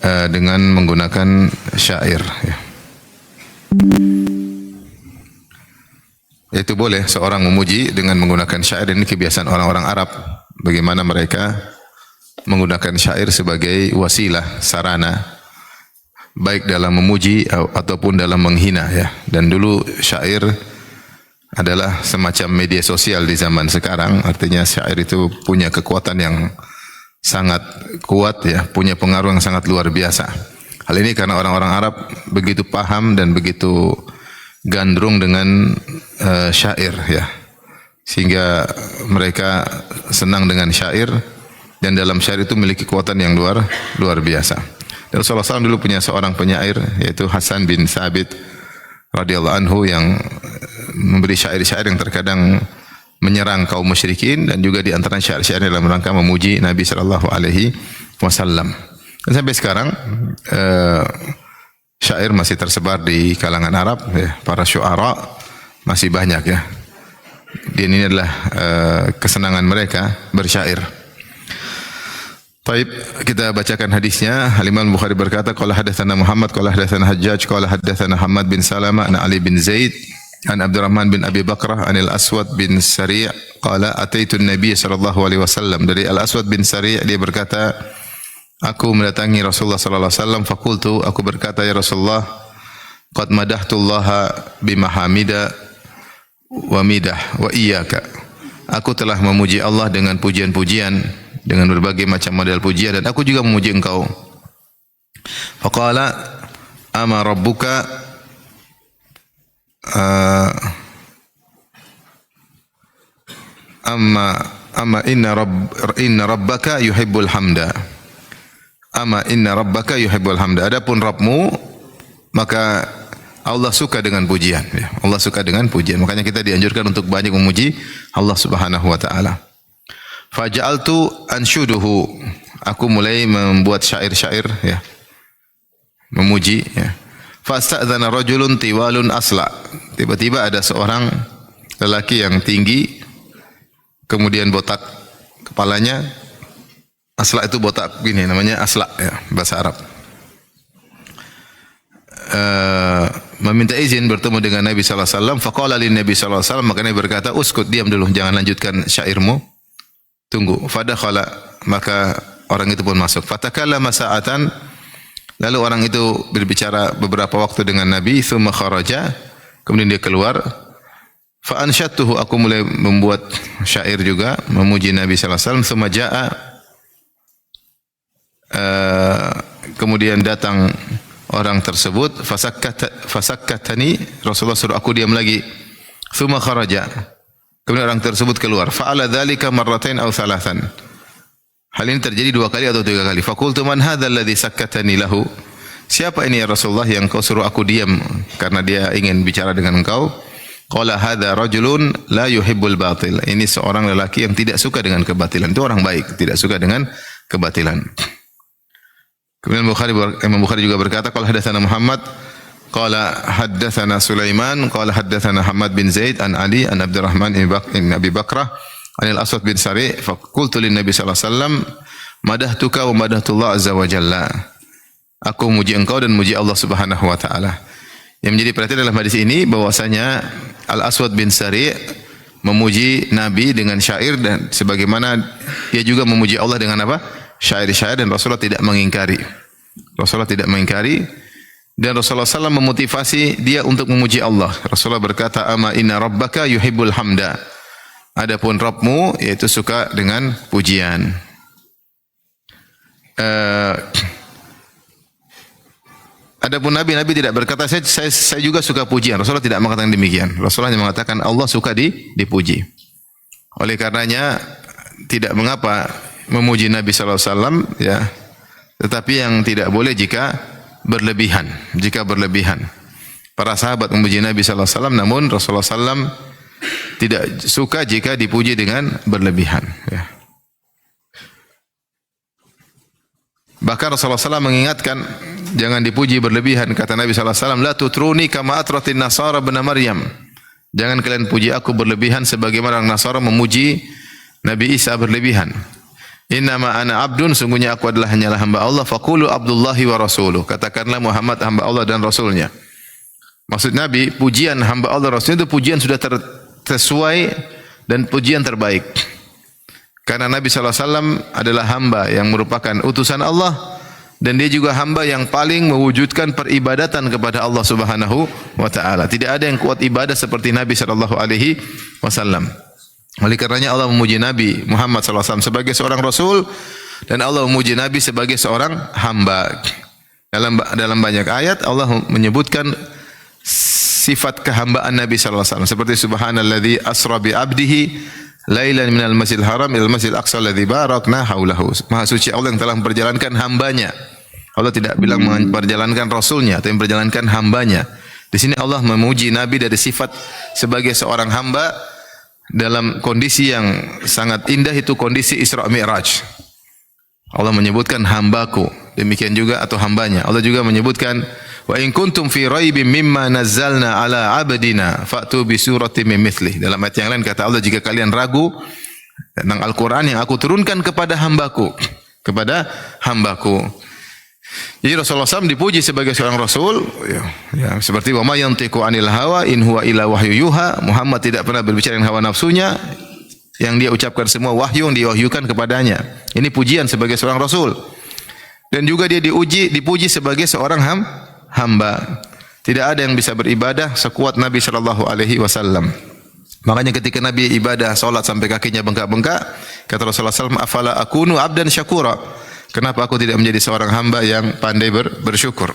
dengan menggunakan syair. Ya. Itu boleh seorang memuji dengan menggunakan syair. Ini kebiasaan orang-orang Arab. Bagaimana mereka menggunakan syair sebagai wasilah, sarana, baik dalam memuji ataupun dalam menghina. Ya. Dan dulu syair adalah semacam media sosial di zaman sekarang. Artinya syair itu punya kekuatan yang sangat kuat, ya, punya pengaruh yang sangat luar biasa. Hal ini karena orang-orang Arab begitu paham dan begitu gandrung dengan syair, ya, sehingga mereka senang dengan syair, dan dalam syair itu memiliki kekuatan yang luar biasa. Dan Rasulullah SAW dulu punya seorang penyair, yaitu Hasan bin Thabit radhiyallahu anhu, yang memberi syair-syair yang terkadang menyerang kaum musyrikin, dan juga di antara syair-syair dalam rangka memuji Nabi sallallahu alaihi wasallam. Dan sampai sekarang syair masih tersebar di kalangan Arab, ya. Para syuara masih banyak, ya. Dan ini adalah kesenangan mereka bersyair. Baik, kita bacakan hadisnya. Al-Imam Bukhari berkata, qala hadatsana Muhammad qala hadatsana Hajjaj qala hadatsana Hammad bin Salama an Ali bin Zaid an Abdurrahman bin Abi Bakrah anil Aswad bin Sari' qala ataitu an-nabiy sallallahu alaihi wasallam. Dari Al-Aswad bin Sari' dia berkata, aku mendatangi Rasulullah sallallahu alaihi wasallam, faqultu, aku berkata, ya Rasulullah, qad madahtullaha bimahamida wa midah wa iyyaka. Aku telah memuji Allah dengan pujian-pujian, dengan berbagai macam model pujian, dan aku juga memuji engkau. Faqala ama rabbuka amma inna rabbaka yuhibbul hamda. Amma inna rabbaka yuhibbul hamda. Adapun Rabbmu, maka Allah suka dengan pujian, ya. Allah suka dengan pujian. Makanya kita dianjurkan untuk banyak memuji Allah Subhanahu wa taala. Faja'altu anshuduhu. Aku mulai membuat syair-syair, ya, memuji, ya. Fasta'dzana rajulun tiwalun asla. Tiba-tiba ada seorang lelaki yang tinggi, kemudian botak kepalanya. Asla itu botak gini, namanya asla, ya, bahasa Arab. Meminta izin bertemu dengan Nabi sallallahu alaihi wasallam. Faqala lin Nabi sallallahu alaihi wasallam, maka Nabi berkata, uskut, diam dulu, jangan lanjutkan syairmu. Tunggu. Fadakhala, maka orang itu pun masuk. Fatakallama sa'atan, lalu orang itu berbicara beberapa waktu dengan Nabi. Tsumma kharaja, kemudian dia keluar. Fa ansyatuhu, aku mulai membuat syair juga memuji Nabi sallallahu alaihi wasallam. Tsumma jaa, kemudian datang orang tersebut. Fasakkatani, Rasulullah suruh aku diam lagi. Tsumma kharaja, kemudian orang tersebut keluar. Fa'ala dzalika marratain aw thalathan. Hal ini terjadi 2 kali atau 3 kali. Faqultu man hadzal ladzi sakkatani lahu. Siapa ini ya Rasulullah yang kau suruh aku diam karena dia ingin bicara dengan engkau? Qala hadza rajulun la yuhibbul batil. Ini seorang lelaki yang tidak suka dengan kebatilan. Itu orang baik, tidak suka dengan kebatilan. Kemudian Imam Bukhari juga berkata, qala hadatsana Muhammad qala haddatsana Sulaiman qala haddatsana Hammad bin Zaid an Ali an Abdurrahman bin Abi Bakrah anil Aswad bin Sari' fa qultu lin Nabi sallallahu alaihi wasallam madahtuka wa madahtullah azza wa jalla. Aku muji engkau dan muji Allah Subhanahu wa taala. Yang menjadi perhatian dalam hadis ini bahwasanya Al Aswad bin Sari' memuji Nabi dengan syair, dan sebagaimana dia juga memuji Allah dengan apa? Syair-syair, dan Rasulullah tidak mengingkari. Rasulullah tidak mengingkari, dan Rasulullah SAW memotivasi dia untuk memuji Allah. Rasulullah berkata, ama inna rabbaka yuhibbul hamda. Adapun Rabbmu, yaitu suka dengan pujian. Adapun Nabi tidak berkata saya juga suka pujian. Rasulullah tidak mengatakan demikian. Rasulullah hanya mengatakan Allah suka dipuji. Oleh karenanya tidak mengapa memuji Nabi sallallahu alaihi wasallam, ya. Tetapi yang tidak boleh jika berlebihan. Jika berlebihan. Para sahabat memuji Nabi sallallahu alaihi wasallam, namun Rasulullah sallallahu tidak suka jika dipuji dengan berlebihan, ya. Bahkan Rasulullah SAW mengingatkan jangan dipuji berlebihan. Kata Nabi SAW, la tutruni kama atratin nasara bin Maryam. Jangan kalian puji aku berlebihan sebagaimana orang Nasara memuji Nabi Isa berlebihan. Innama ana abdun, sungguhnya aku adalah hanyalah hamba Allah. Faqulu Abdullahi wa rasuluh. Katakanlah Muhammad hamba Allah dan rasulnya. Maksud Nabi, pujian hamba Allah rasulnya itu pujian sudah sesuai dan pujian terbaik. Karena Nabi SAW adalah hamba yang merupakan utusan Allah, dan dia juga hamba yang paling mewujudkan peribadatan kepada Allah Subhanahu wa taala. Tidak ada yang kuat ibadah seperti Nabi sallallahu alaihi wasallam. Oleh karenanya Allah memuji Nabi Muhammad SAW sebagai seorang rasul, dan Allah memuji Nabi sebagai seorang hamba. Dalam banyak ayat Allah menyebutkan sifat kehambaan Nabi SAW, seperti subhanalladzi asra bi abdihi lailan minal masjidil haram ilal masjidil aqsa alladzi barakna haulahu. Maha suci Allah yang telah memperjalankan hambanya. Allah tidak bilang memperjalankan rasulnya, tapi memperjalankan hambanya. Di sini Allah memuji Nabi dari sifat sebagai seorang hamba dalam kondisi yang sangat indah, itu kondisi Isra Mi'raj. Allah menyebutkan hambaku, demikian juga atau hambanya. Allah juga menyebutkan wa in kuntum fi raibim mimma nazzalna ala abdina fa'tu bi suratin min mithlih. Dalam ayat yang lain kata Allah, jika kalian ragu tentang Al-Qur'an yang aku turunkan kepada hambaku, Jadi Rasulullah SAW dipuji sebagai seorang rasul, seperti wa ma yantiqu anil hawa in huwa illa wahyu yuha. Muhammad tidak pernah berbicara dengan hawa nafsunya, yang dia ucapkan semua wahyu yang diwahyukan kepadanya. Ini pujian sebagai seorang rasul. Dan juga dia dipuji sebagai seorang hamba. Tidak ada yang bisa beribadah sekuat Nabi sallallahu alaihi wasallam. Makanya ketika Nabi ibadah salat sampai kakinya bengkak-bengkak, kata Rasulullah SAW, afala akunu abdan syakura. Kenapa aku tidak menjadi seorang hamba yang pandai bersyukur?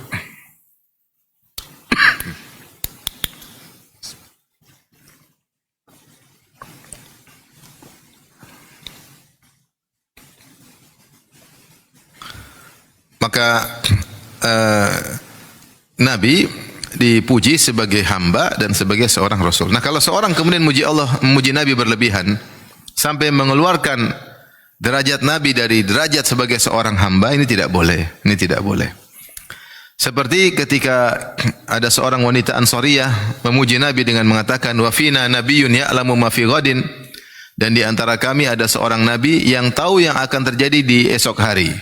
Maka Nabi dipuji sebagai hamba dan sebagai seorang rasul. Nah, kalau seorang kemudian memuji Nabi berlebihan sampai mengeluarkan derajat Nabi dari derajat sebagai seorang hamba, ini tidak boleh. Ini tidak boleh. Seperti ketika ada seorang wanita Ansariyah memuji Nabi dengan mengatakan, wa fina nabiyyun ya'lamu ma fi ghadin, dan di antara kami ada seorang nabi yang tahu yang akan terjadi di esok hari.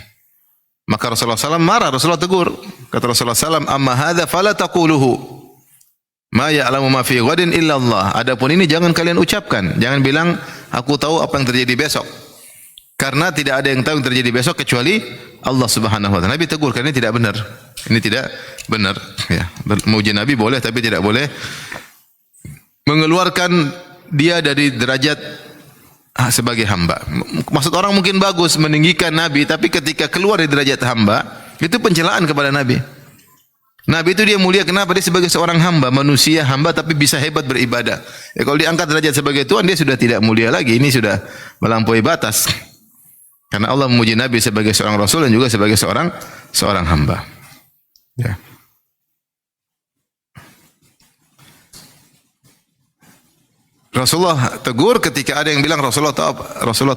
Maka Rasulullah SAW marah, Rasulullah tegur. Kata Rasulullah SAW, amma hadza fala taquluhu ma ya'lamu ma fi ghadin illa Allah. Adapun ini jangan kalian ucapkan, jangan bilang aku tahu apa yang terjadi besok. Karena tidak ada yang tahu yang terjadi besok kecuali Allah Subhanahu wa taala. Nabi tegur, karena ini tidak benar. Ini tidak benar, ya. Memuji Nabi boleh, tapi tidak boleh mengeluarkan dia dari derajat sebagai hamba. Maksud orang mungkin bagus meninggikan Nabi, tapi ketika keluar dari derajat hamba, itu pencelaan kepada Nabi. Nabi itu dia mulia, kenapa? Dia sebagai seorang hamba, manusia hamba, tapi bisa hebat beribadah. Ya, kalau diangkat derajat sebagai Tuhan, dia sudah tidak mulia lagi. Ini sudah melampaui batas. Karena Allah memuji Nabi sebagai seorang rasul dan juga sebagai seorang hamba. Ya. Rasulullah tegur ketika ada yang bilang Rasulullah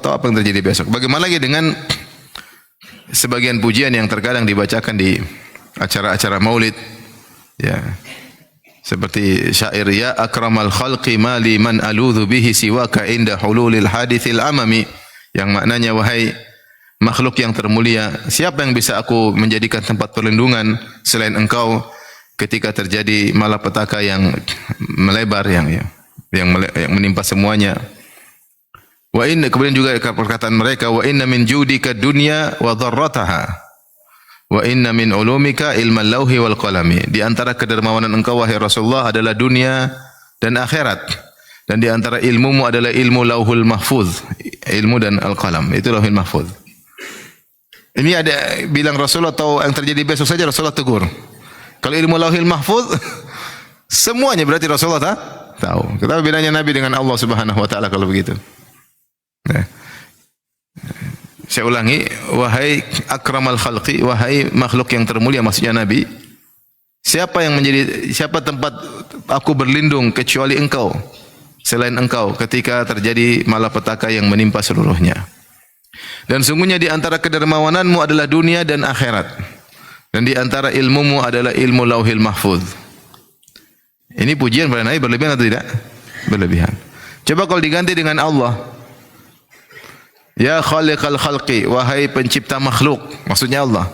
tahu apa yang terjadi besok. Bagaimana lagi dengan sebagian pujian yang terkadang dibacakan di acara-acara maulid, ya. Seperti syair, ya akramal khalqi mali man aludhu bihi siwaka inda hululil hadithil amami, yang maknanya, wahai makhluk yang termulia, siapa yang bisa aku menjadikan tempat perlindungan selain engkau ketika terjadi malapetaka yang melebar, yang menimpa semuanya. Wa inna, kemudian juga perkataan mereka, wa inna min judika dunya wa dharrataha wa inna min ulumika ilmal lauhi wal qalami. Di antara kedermawanan engkau wahai Rasulullah adalah dunia dan akhirat, dan di antara ilmumu adalah ilmu lauhul mahfuz, ilmu dan al-qalam, itu lauhul mahfuz. Ini ada bilang Rasulullah tahu yang terjadi besok saja, Rasulullah tegur. Kalau ilmu lauhul mahfuz semuanya berarti Rasulullah tahu. Kita bedanya Nabi dengan Allah Subhanahu wa taala kalau begitu. Nah. Saya ulangi, wahai akramal khalqi, wahai makhluk yang termulia, maksudnya Nabi. Siapa tempat aku berlindung kecuali engkau, selain engkau ketika terjadi malapetaka yang menimpa seluruhnya. Dan sungguhnya di antara kedermawananmu adalah dunia dan akhirat. Dan di antara ilmumu adalah ilmu lauhil mahfuz. Ini pujian pada Nabi berlebihan atau tidak? Berlebihan. Coba kalau diganti dengan Allah. Ya khaliqal khalqi, wahai pencipta makhluk, maksudnya Allah.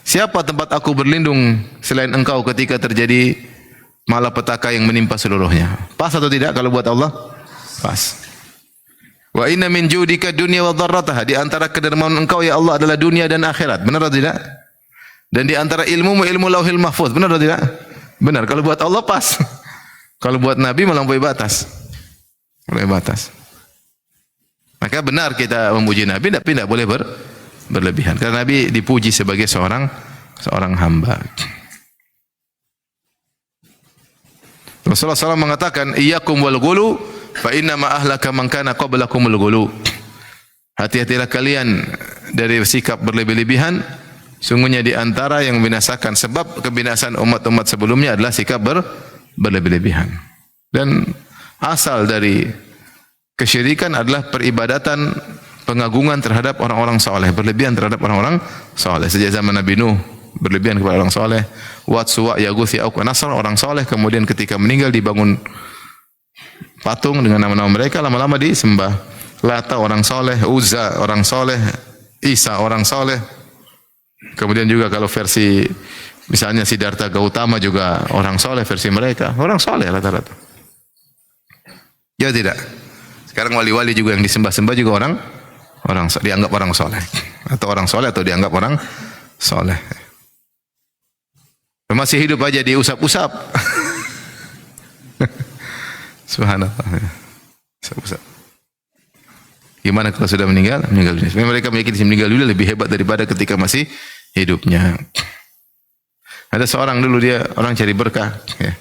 Siapa tempat aku berlindung selain engkau ketika terjadi malapetaka yang menimpa seluruhnya? Pas atau tidak kalau buat Allah? Pas. Wa inna min judika dunya wa dharrataha, di antara kedermawan engkau ya Allah adalah dunia dan akhirat. Benar atau tidak? Dan di antara ilmu lauhil mahfuz. Benar atau tidak? Benar. Kalau buat Allah pas. Kalau buat Nabi melampaui batas. Melampaui batas. Maka benar kita memuji Nabi, tapi tidak boleh berlebihan. Karena Nabi dipuji sebagai seorang hamba. Rasulullah SAW mengatakan, iyyakum wal ghulu, fa inna ma ahlaka man kana qablakumul ghulu. Hati-hatilah kalian dari sikap berlebih-lebihan. Sungguhnya di antara yang membinasakan, sebab kebinasaan umat-umat sebelumnya adalah sikap berlebih-lebihan. Dan asal dari kesyirikan adalah peribadatan pengagungan terhadap orang-orang saleh, berlebihan terhadap orang-orang saleh. Sejak zaman Nabi Nuh berlebihan kepada orang saleh, Wat, Suwa, Yaguth, Ya'uq, Nasr, orang saleh, kemudian ketika meninggal dibangun patung dengan nama-nama mereka, lama-lama disembah. Lata orang saleh, Uzza orang saleh, Isa orang saleh. Kemudian juga kalau versi misalnya Siddhartha Gautama juga orang saleh versi mereka, orang saleh rata-rata. Ya tidak. Sekarang wali-wali juga yang disembah-sembah juga orang dianggap orang soleh, atau orang soleh atau dianggap orang soleh. Masih hidup aja diusap-usap. Subhanallah. Usap-usap. Gimana kalau sudah meninggal? Meninggal dunia. Mereka meyakini meninggal dunia lebih hebat daripada ketika masih hidupnya. Ada seorang dulu dia orang cari berkah. Ya.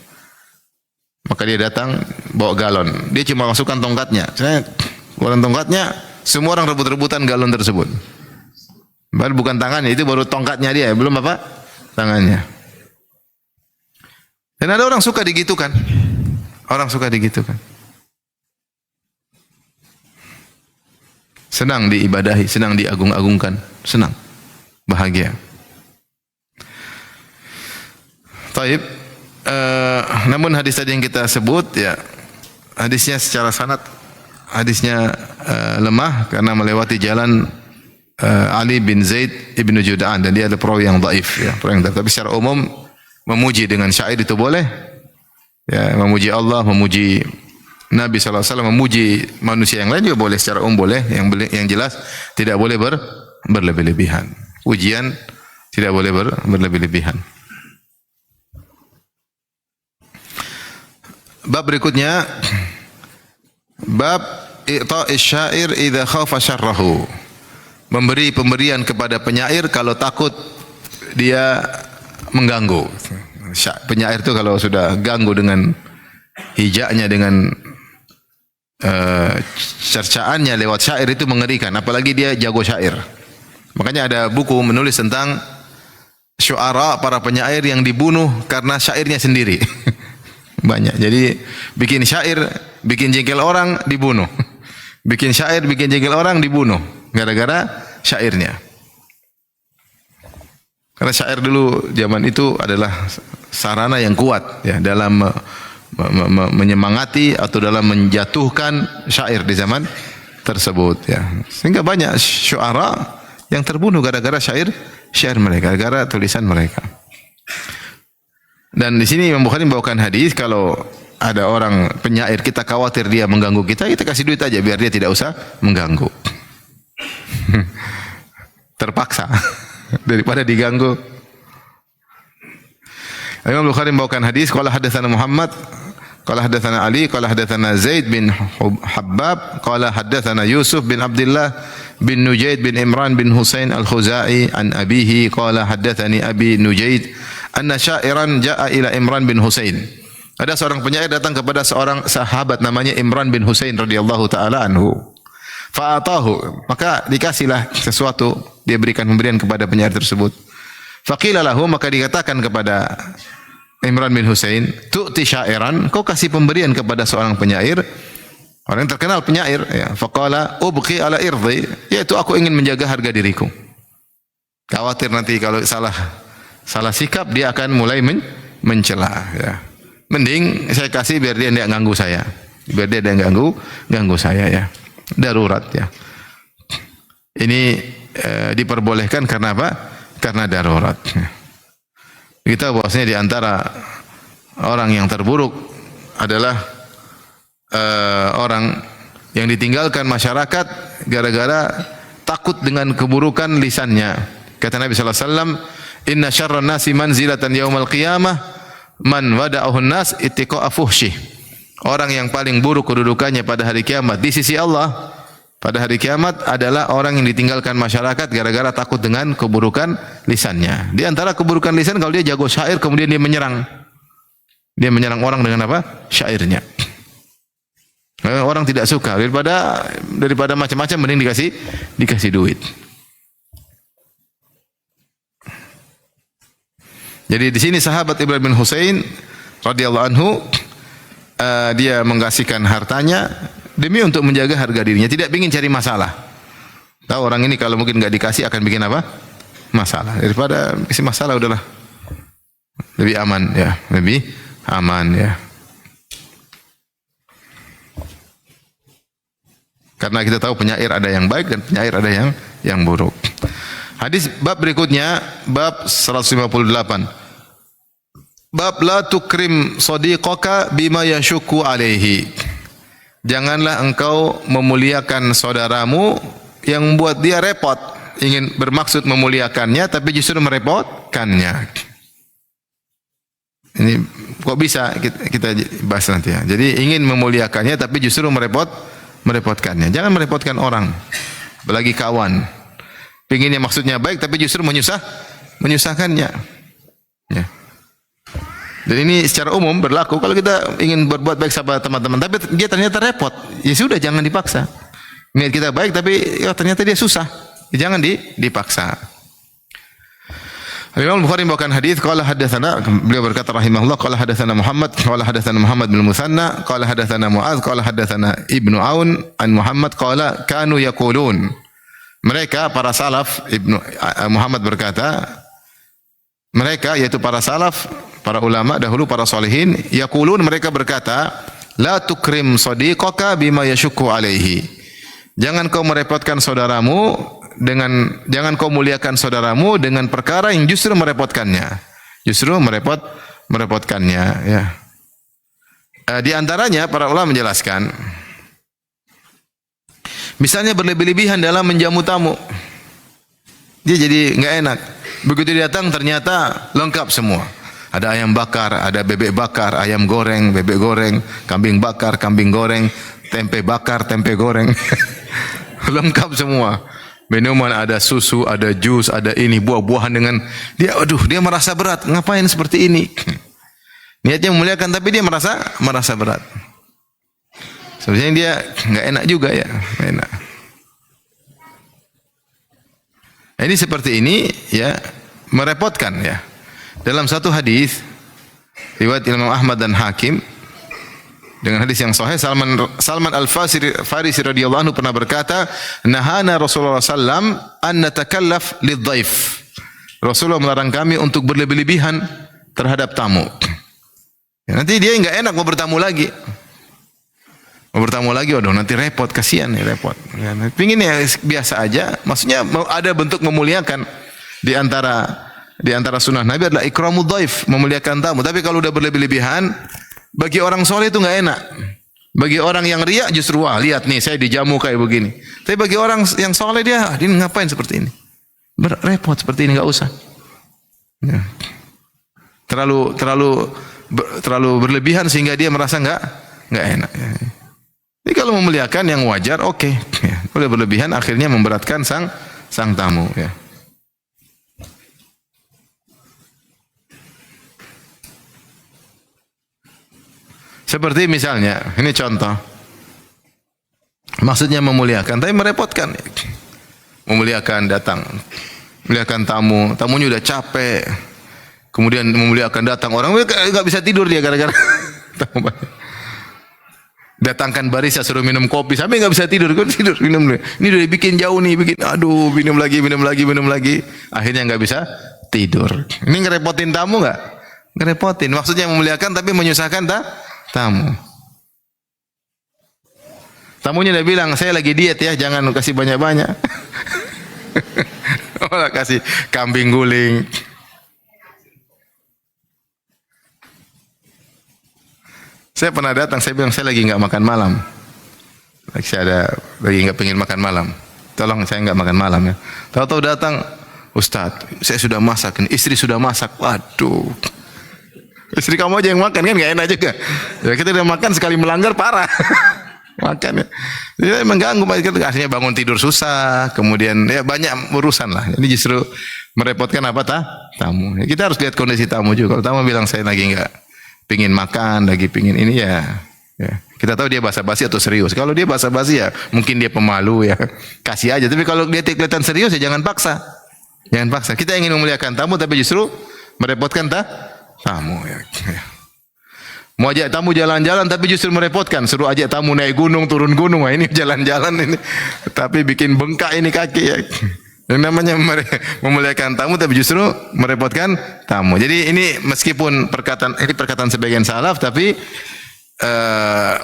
Maka dia datang bawa galon. Dia cuma masukkan tongkatnya. Saya keluaran tongkatnya, semua orang rebut-rebutan galon tersebut. Baru bukan tangannya, itu baru tongkatnya dia, belum apa? Tangannya. Dan ada orang suka digitukan. Orang suka digitukan. Senang diibadahi, senang diagung-agungkan, senang, bahagia. Taib. Namun hadis tadi yang kita sebut ya hadisnya secara sanad hadisnya lemah karena melewati jalan Ali bin Zaid ibnu Jud'an dan dia adalah perawi yang dhaif ya, perawi yang dhaif. Tapi secara umum memuji dengan syair itu boleh ya, memuji Allah, memuji Nabi SAW, memuji manusia yang lain juga boleh, secara umum boleh. Yang jelas tidak boleh berlebih-lebihan. Pujian tidak boleh berlebih-lebihan. Bab berikutnya, bab i'ta'ish syair idza khafa syarrahu. Memberi pemberian kepada penyair kalau takut dia mengganggu. Penyair itu kalau sudah ganggu dengan hijaknya, dengan cercaannya lewat syair itu mengerikan, apalagi dia jago syair. Makanya ada buku menulis tentang syuara, para penyair yang dibunuh karena syairnya sendiri. Banyak. Jadi bikin syair, bikin jengkel orang, dibunuh. Bikin syair, bikin jengkel orang, dibunuh gara-gara syairnya. Karena syair dulu zaman itu adalah sarana yang kuat ya dalam menyemangati atau dalam menjatuhkan syair di zaman tersebut ya. Sehingga banyak syuara yang terbunuh gara-gara syair mereka, gara-gara tulisan mereka. Dan di sini Imam Bukhari membawakan hadis kalau ada orang penyair kita khawatir dia mengganggu kita, kita kasih duit aja biar dia tidak usah mengganggu. Terpaksa daripada diganggu. Imam Bukhari membawakan hadis qala hadatsana Muhammad qala hadatsana Ali qala hadatsana Zaid bin Habbab qala hadatsana Yusuf bin Abdullah bin Nujaid bin Imran bin Husain al-Khuzai an abihi qala hadatsani abi Nujaid anna syairan jaa ila Imran bin Husain. Ada seorang penyair datang kepada seorang sahabat namanya Imran bin Husain radhiyallahu taala anhu. Fa'atahu, maka dikasihlah sesuatu, dia berikan pemberian kepada penyair tersebut. Faqila lahu, maka dikatakan kepada Imran bin Husain, tu'ti syairan, kau kasih pemberian kepada seorang penyair, orang yang terkenal penyair ya. Faqala ubqi ala irdi, yaitu aku ingin menjaga harga diriku. Khawatir nanti kalau salah sikap dia akan mulai mencela ya. Mending saya kasih biar dia tidak ganggu saya. Biar dia tidak ganggu saya ya. Darurat ya. Ini diperbolehkan karena apa? Karena darurat. Kita bahwasanya di antara orang yang terburuk adalah orang yang ditinggalkan masyarakat gara-gara takut dengan keburukan lisannya. Kata Nabi sallallahu alaihi wasallam, "Inna syarran nasi manzilatan yaumal qiyamah man wada'ahun nas ittiqa'a fuhsyih." Orang yang paling buruk kedudukannya pada hari kiamat di sisi Allah pada hari kiamat adalah orang yang ditinggalkan masyarakat gara-gara takut dengan keburukan lisannya. Di antara keburukan lisan, kalau dia jago syair kemudian dia menyerang. Dia menyerang orang dengan apa? Syairnya. Orang tidak suka, daripada macam-macam mending dikasih duit. Jadi di sini sahabat Ibrahim bin Husain radhiyallahu anhu dia mengasihkan hartanya demi untuk menjaga harga dirinya, tidak ingin cari masalah. Tahu orang ini kalau mungkin enggak dikasih akan bikin apa? Masalah. Daripada kasih masalah udahlah. Lebih aman ya, lebih aman ya. Karena kita tahu penyair ada yang baik dan penyair ada yang buruk. Hadis bab berikutnya, bab 158. Bab la tukrim sadiqaka bima yashukku alaihi. Janganlah engkau memuliakan saudaramu yang membuat dia repot, ingin bermaksud memuliakannya tapi justru merepotkannya. Ini kok bisa kita bahas nanti ya. Jadi ingin memuliakannya tapi justru merepotkannya. Jangan merepotkan orang, apalagi kawan. Pinginnya maksudnya baik tapi justru menyusahkannya. Ya. Dan ini secara umum berlaku kalau kita ingin berbuat baik sama teman-teman tapi dia ternyata repot, ya sudah jangan dipaksa. Niat kita baik tapi ya ternyata dia susah, ya jangan dipaksa. Imam Bukhari membawakan hadis qala hadatsana, beliau berkata rahimahullah qala hadatsana Muhammad bin Musanna qala hadatsana Muaz qala hadatsana Ibnu Aun an Muhammad qala kanu yaqulun. Mereka para salaf, Muhammad berkata, mereka yaitu para salaf, para ulama dahulu, para salihin, yaqulun, mereka berkata, la tukrim sadiqaka bima yashukku alaihi. Jangan kau merepotkan saudaramu jangan kau muliakan saudaramu dengan perkara yang justru merepotkannya. Justru merepotkannya ya. Di antaranya para ulama menjelaskan, misalnya berlebih-lebihan dalam menjamu tamu. Dia jadi enggak enak. Begitu dia datang ternyata lengkap semua. Ada ayam bakar, ada bebek bakar, ayam goreng, bebek goreng, kambing bakar, kambing goreng, tempe bakar, tempe goreng. Lengkap semua. Minuman ada susu, ada jus, ada ini buah-buahan dengan dia merasa berat. Ngapain seperti ini? Niatnya memuliakan tapi dia merasa berat. Sebenarnya dia enggak enak juga ya, enak. Ini seperti ini ya, merepotkan ya. Dalam satu hadis riwayat Imam Ahmad dan Hakim dengan hadis yang sahih, Salman Al-Farisi radhiyallahu anhu pernah berkata, "Nahana Rasulullah sallam an natakallaf lidhaif." Rasulullah melarang kami untuk berlebih-lebihan terhadap tamu. Ya, nanti dia enggak enak mau bertamu lagi. Waduh nanti repot, kasihan ya, repot. Ya, pingin ya biasa aja. Maksudnya ada bentuk memuliakan di antara sunnah Nabi adalah ikramud dhaif, memuliakan tamu. Tapi kalau udah berlebih-lebihan, bagi orang soleh itu enggak enak. Bagi orang yang riya justru wah lihat nih saya dijamu kayak begini. Tapi bagi orang yang soleh dia ini ngapain seperti ini? Repot seperti ini enggak usah. Ya. Terlalu berlebihan sehingga dia merasa enggak enak. Ya. Jadi kalau memuliakan yang wajar, oke. Ya. Udah berlebihan akhirnya memberatkan sang tamu. Ya. Seperti misalnya, ini contoh. Maksudnya memuliakan, tapi merepotkan. Memuliakan datang, memuliakan tamunya udah capek. Kemudian memuliakan datang orang nggak bisa tidur dia gara-gara tamu banyak. Datangkan barista suruh minum kopi sampai nggak bisa tidur minum. Ini udah dibikin jauh nih, minum lagi. Akhirnya nggak bisa tidur. Ini ngerepotin tamu nggak? Ngerepotin. Maksudnya memuliakan tapi menyusahkan tamu. Tamunya udah bilang saya lagi diet ya, jangan kasih banyak-banyak. malah kasih kambing guling. Saya pernah datang, saya bilang saya lagi nggak makan malam. Lagi nggak pengen makan malam. Tolong saya nggak makan malam ya. Tahu-tahu datang, Ustadz, saya sudah masak, istri sudah masak. Waduh, istri kamu aja yang makan kan nggak enak juga. Ya kita udah makan sekali melanggar parah. Makan ya. Jadi mengganggu, akhirnya bangun tidur susah, kemudian ya banyak urusan lah. Ini justru merepotkan apa tamu. Ya, kita harus lihat kondisi tamu juga. Kalau tamu bilang saya lagi nggak pingin makan, lagi pingin ini ya. Kita tahu dia basa-basi atau serius. Kalau dia basa-basi ya mungkin dia pemalu ya. Kasih aja. Tapi kalau dia kelihatan serius ya jangan paksa. Jangan paksa. Kita ingin memuliakan tamu tapi justru merepotkan tamu ya. Mau ajak tamu jalan-jalan tapi justru merepotkan. Suruh ajak tamu naik gunung, turun gunung. Wah, ini jalan-jalan ini. Tapi bikin bengkak ini kaki ya. Yang namanya memuliakan tamu tapi justru merepotkan tamu. Jadi ini meskipun perkataan sebagian salaf tapi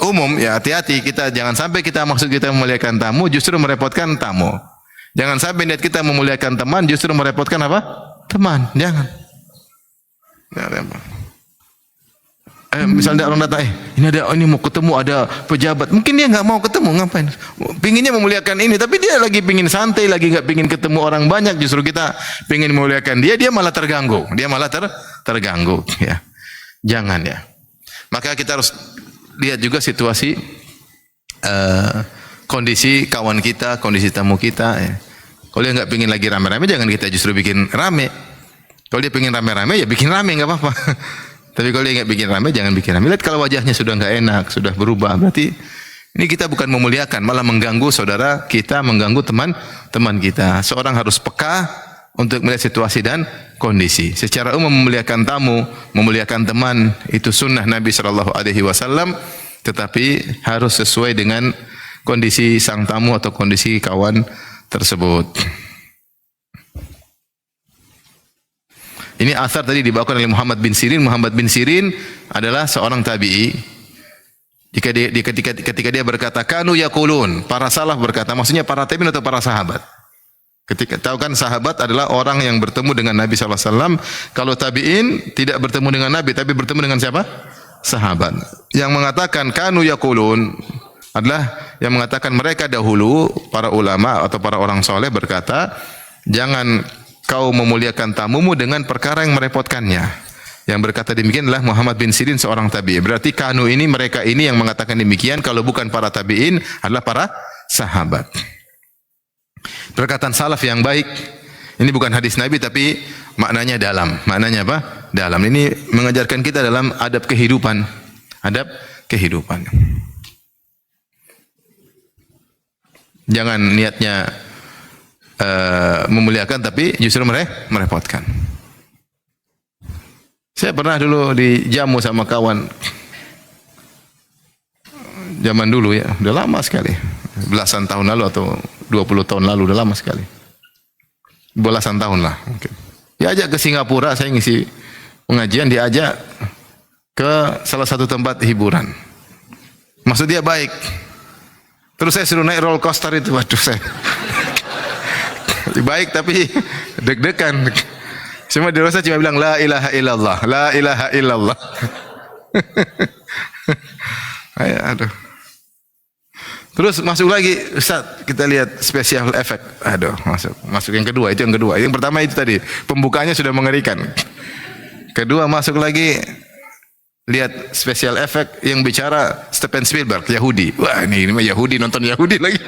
umum ya, hati-hati kita jangan sampai kita maksud kita memuliakan tamu justru merepotkan tamu. Jangan sampai niat kita memuliakan teman justru merepotkan apa? Teman. Jangan. Misalnya orang datang, ini mau ketemu ada pejabat, mungkin dia nggak mau ketemu, ngapain? Pinginnya memuliakan ini, tapi dia lagi pingin santai, lagi nggak pingin ketemu orang banyak. Justru kita pingin memuliakan dia malah terganggu, terganggu. Ya, jangan ya. Maka kita harus lihat juga situasi, kondisi kawan kita, kondisi tamu kita. Ya. Kalau dia nggak pingin lagi rame-rame, jangan kita justru bikin rame. Kalau dia pingin rame-rame, ya bikin rame nggak apa-apa. Tapi kalau dia nggak bikin rame, jangan bikin rame. Lihat kalau wajahnya sudah nggak enak, sudah berubah, berarti ini kita bukan memuliakan, malah mengganggu saudara kita, mengganggu teman kita. Seorang harus peka untuk melihat situasi dan kondisi. Secara umum memuliakan tamu, memuliakan teman itu sunnah Nabi Shallallahu Alaihi Wasallam, tetapi harus sesuai dengan kondisi sang tamu atau kondisi kawan tersebut. Ini asar tadi dibawakan oleh Muhammad bin Sirin. Muhammad bin Sirin adalah seorang tabi'i. Ketika dia berkata, kanu yaqulun, para salaf berkata, maksudnya para tabi'in atau para sahabat. Ketika tahu kan sahabat adalah orang yang bertemu dengan Nabi sallallahu alaihi wasallam. Kalau tabi'in tidak bertemu dengan Nabi tapi bertemu dengan siapa? Sahabat. Yang mengatakan kanu yaqulun adalah yang mengatakan mereka dahulu para ulama atau para orang soleh berkata, jangan kau memuliakan tamumu dengan perkara yang merepotkannya. Yang berkata demikian adalah Muhammad bin Sirin, seorang tabi'in. Berarti kanu ini, mereka ini yang mengatakan demikian. Kalau bukan para tabi'in adalah para sahabat. Perkataan salaf yang baik. Ini bukan hadis Nabi tapi maknanya dalam. Maknanya apa? Dalam. Ini mengajarkan kita dalam adab kehidupan. Adab kehidupan. Jangan niatnya memuliakan tapi justru merepotkan. Saya pernah dulu dijamu sama kawan zaman dulu ya, udah lama sekali. Belasan tahun lalu atau 20 tahun lalu, udah lama sekali. Belasan tahun lah mungkin. Diajak ke Singapura, saya ngisi pengajian, diajak ke salah satu tempat hiburan. Maksud dia baik. Terus saya suruh naik roller coaster itu, waduh saya baik tapi deg-degan. Cuma di Rosa cuma bilang la ilaha illallah, la ilaha illallah. Aduh. Terus masuk lagi, Ustaz, kita lihat special effect. Aduh, masuk yang kedua, itu yang kedua. Yang pertama itu tadi, pembukaannya sudah mengerikan. Kedua masuk lagi, lihat special effect yang bicara Steven Spielberg, Yahudi. Wah, ini mah Yahudi, nonton Yahudi lagi.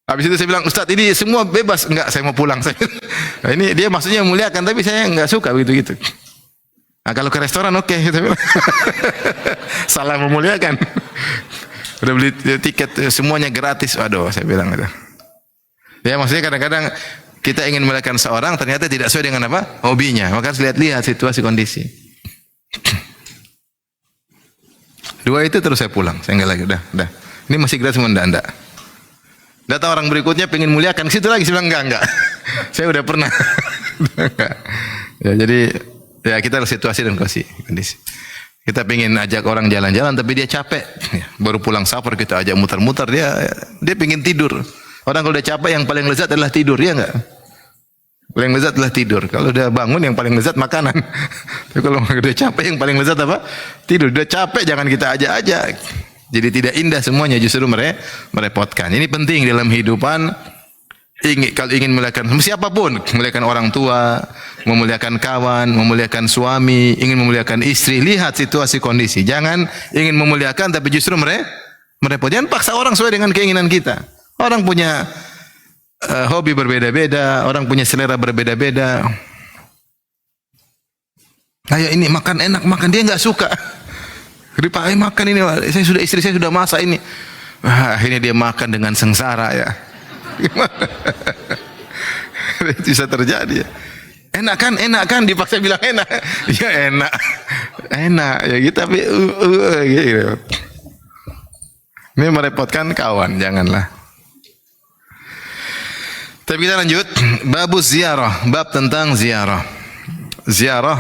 Habis itu saya bilang, Ustaz ini semua bebas. Enggak, saya mau pulang. Nah, ini dia maksudnya muliakan, tapi saya enggak suka begitu-gitu. Nah, kalau ke restoran oke. Salah memuliakan. Udah beli tiket semuanya gratis. Aduh, saya bilang itu. Ya maksudnya kadang-kadang kita ingin memuliakan seorang ternyata tidak sesuai dengan apa? Hobinya. Maka harus lihat-lihat situasi kondisi. Dua itu terus saya pulang. Saya enggak lagi, udah. Ini masih gratis enggak. Datang orang berikutnya pengen muliakan, situ lagi saya bilang enggak. Saya udah pernah. Ya, jadi ya kita harus situasi dan kondisi. Kita pengen ajak orang jalan-jalan tapi dia capek. Ya, baru pulang safar kita ajak muter-muter, dia pengen tidur. Orang kalau udah capek yang paling lezat adalah tidur, ya enggak? Paling lezat adalah tidur. Kalau udah bangun yang paling lezat makanan. Tapi kalau udah capek yang paling lezat apa? Tidur. Udah capek jangan kita ajak-ajak. Jadi tidak indah semuanya, justru merepotkan. Ini penting dalam kehidupan. Kalau ingin memuliakan siapapun, memuliakan orang tua, memuliakan kawan, memuliakan suami, ingin memuliakan istri, lihat situasi kondisi. Jangan ingin memuliakan tapi justru merepotkan. Jangan paksa orang sesuai dengan keinginan kita. Orang punya hobi berbeda-beda, orang punya selera berbeda-beda. Ayo ini makan enak, makan dia enggak suka. Pak, ayo makan ini, istri saya sudah masak ini. Akhirnya dia makan dengan sengsara ya. Itu bisa terjadi ya. Enak kan dipaksa bilang enak. Ya enak ya gitu tapi gitu. Ini merepotkan kawan, janganlah. Tapi kita lanjut, babuz ziarah, bab tentang ziarah. Ziarah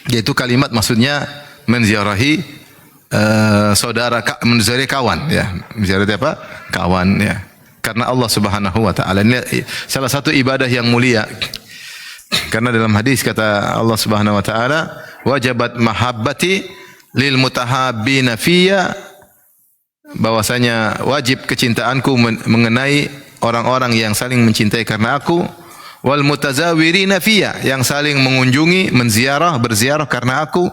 yaitu kalimat maksudnya menziarahi saudara, menziarahi kawan ya. Menziarahi apa? Kawan ya. Karena Allah Subhanahu wa taala ini salah satu ibadah yang mulia. Karena dalam hadis kata Allah Subhanahu wa taala, wajabat mahabbati lil mutahabbina fiyya, bahwasanya wajib kecintaanku mengenai orang-orang yang saling mencintai karena aku, wal mutazawirina fiyya, yang saling mengunjungi, menziarah, berziarah karena aku,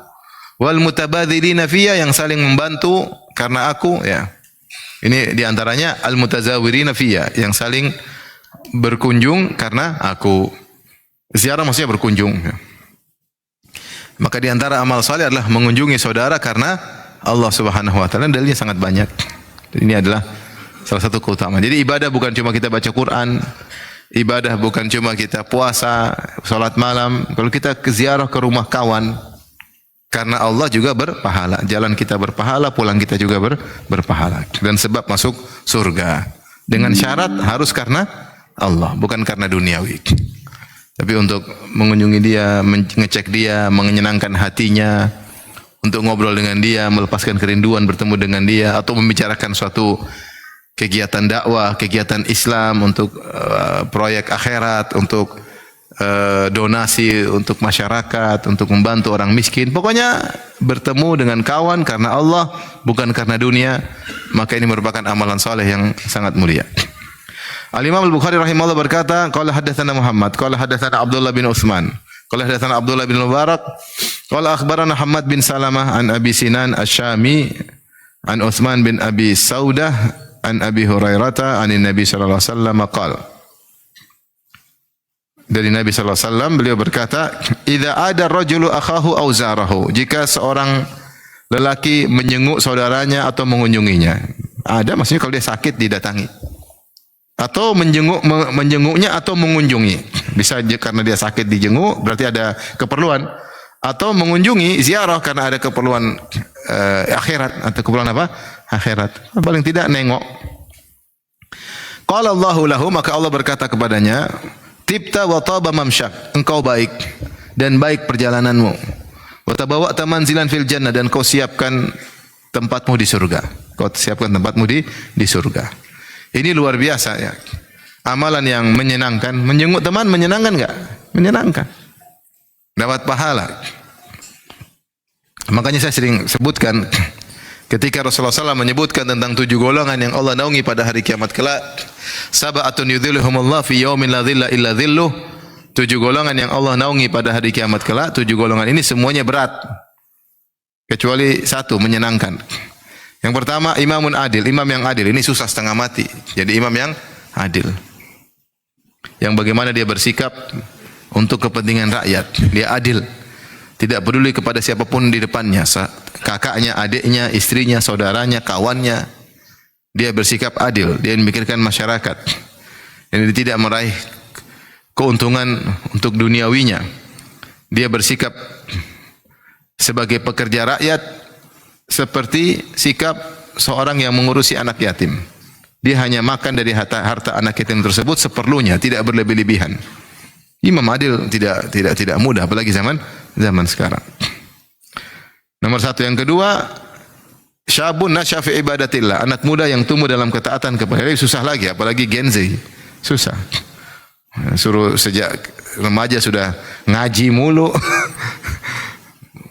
wal mutabadzilina fiyya, yang saling membantu karena aku ya. Ini diantaranya al mutazawirina fiyya, yang saling berkunjung karena aku. Ziarah maksudnya berkunjung ya. Maka diantara amal saleh adalah mengunjungi saudara karena Allah Subhanahu wa taala. Dalilnya sangat banyak. Ini adalah salah satu keutamaan. Jadi ibadah bukan cuma kita baca Quran, ibadah bukan cuma kita puasa, salat malam. Kalau kita ke ziarah ke rumah kawan, karena Allah juga berpahala. Jalan kita berpahala, pulang kita juga berpahala. Dan sebab masuk surga. Dengan syarat harus karena Allah, bukan karena duniawi. Tapi untuk mengunjungi dia, mengecek dia, menyenangkan hatinya, untuk ngobrol dengan dia, melepaskan kerinduan bertemu dengan dia, atau membicarakan suatu kegiatan dakwah, kegiatan Islam, untuk proyek akhirat, untuk donasi untuk masyarakat, untuk membantu orang miskin. Pokoknya bertemu dengan kawan karena Allah, bukan karena dunia. Maka ini merupakan amalan saleh yang sangat mulia. Al-Imam Al-Bukhari rahimahullah berkata, qala hadatsana Muhammad, qala hadatsana Abdullah bin Utsman, qala hadatsana Abdullah bin Mubarak, qala akhbarana Muhammad bin Salamah an Abi Sinan Asy-Syami an Utsman bin Abi Saudah an Abi Hurairah an Nabi sallallahu alaihi wasallam qala. Dari Nabi sallallahu alaihi wasallam beliau berkata, "Idza ada rajulu akhahu aw zarahu." Jika seorang lelaki menjenguk saudaranya atau mengunjunginya. Ada maksudnya kalau dia sakit didatangi. Atau menjenguknya atau mengunjungi. Bisa karena dia sakit dijenguk, berarti ada keperluan. Atau mengunjungi ziarah karena ada keperluan akhirat, atau keperluan apa? Akhirat. Paling tidak nengok. Qala Allahu lahu, maka Allah berkata kepadanya, "Tibta wa taba mamsyak." Engkau baik dan baik perjalananmu. Wa tabawwa'ta manzilan fil jannah, dan kau siapkan tempatmu di surga. Kau siapkan tempatmu di surga. Ini luar biasa ya. Amalan yang menyenangkan. Menjenguk teman menyenangkan enggak? Menyenangkan. Dapat pahala. Makanya saya sering sebutkan ketika Rasulullah SAW menyebutkan tentang 7 golongan yang Allah naungi pada hari kiamat kelak. Sab'atun yudhilluhumullah fi yaumin la dhilla illa dhilluh. 7 golongan yang Allah naungi pada hari kiamat kelak. 7 golongan ini semuanya berat. Kecuali satu, menyenangkan. Yang pertama, imamun adil, imam yang adil. Ini susah setengah mati. Jadi imam yang adil. Yang bagaimana dia bersikap untuk kepentingan rakyat. Dia adil. Tidak peduli kepada siapapun di depannya. Kakaknya, adiknya, istrinya, saudaranya, kawannya. Dia bersikap adil. Dia memikirkan masyarakat. Dan dia tidak meraih keuntungan untuk duniawinya. Dia bersikap sebagai pekerja rakyat, seperti sikap seorang yang mengurusi anak yatim. Dia hanya makan dari harta anak yatim tersebut seperlunya, tidak berlebih-lebihan. Imam adil tidak mudah, apalagi zaman sekarang. Nomor satu. Yang kedua, syabun nasya fi ibadatillah, anak muda yang tumbuh dalam ketaatan kepada Allah. Susah lagi, apalagi Gen Z. Susah. Suruh sejak remaja sudah ngaji mulu.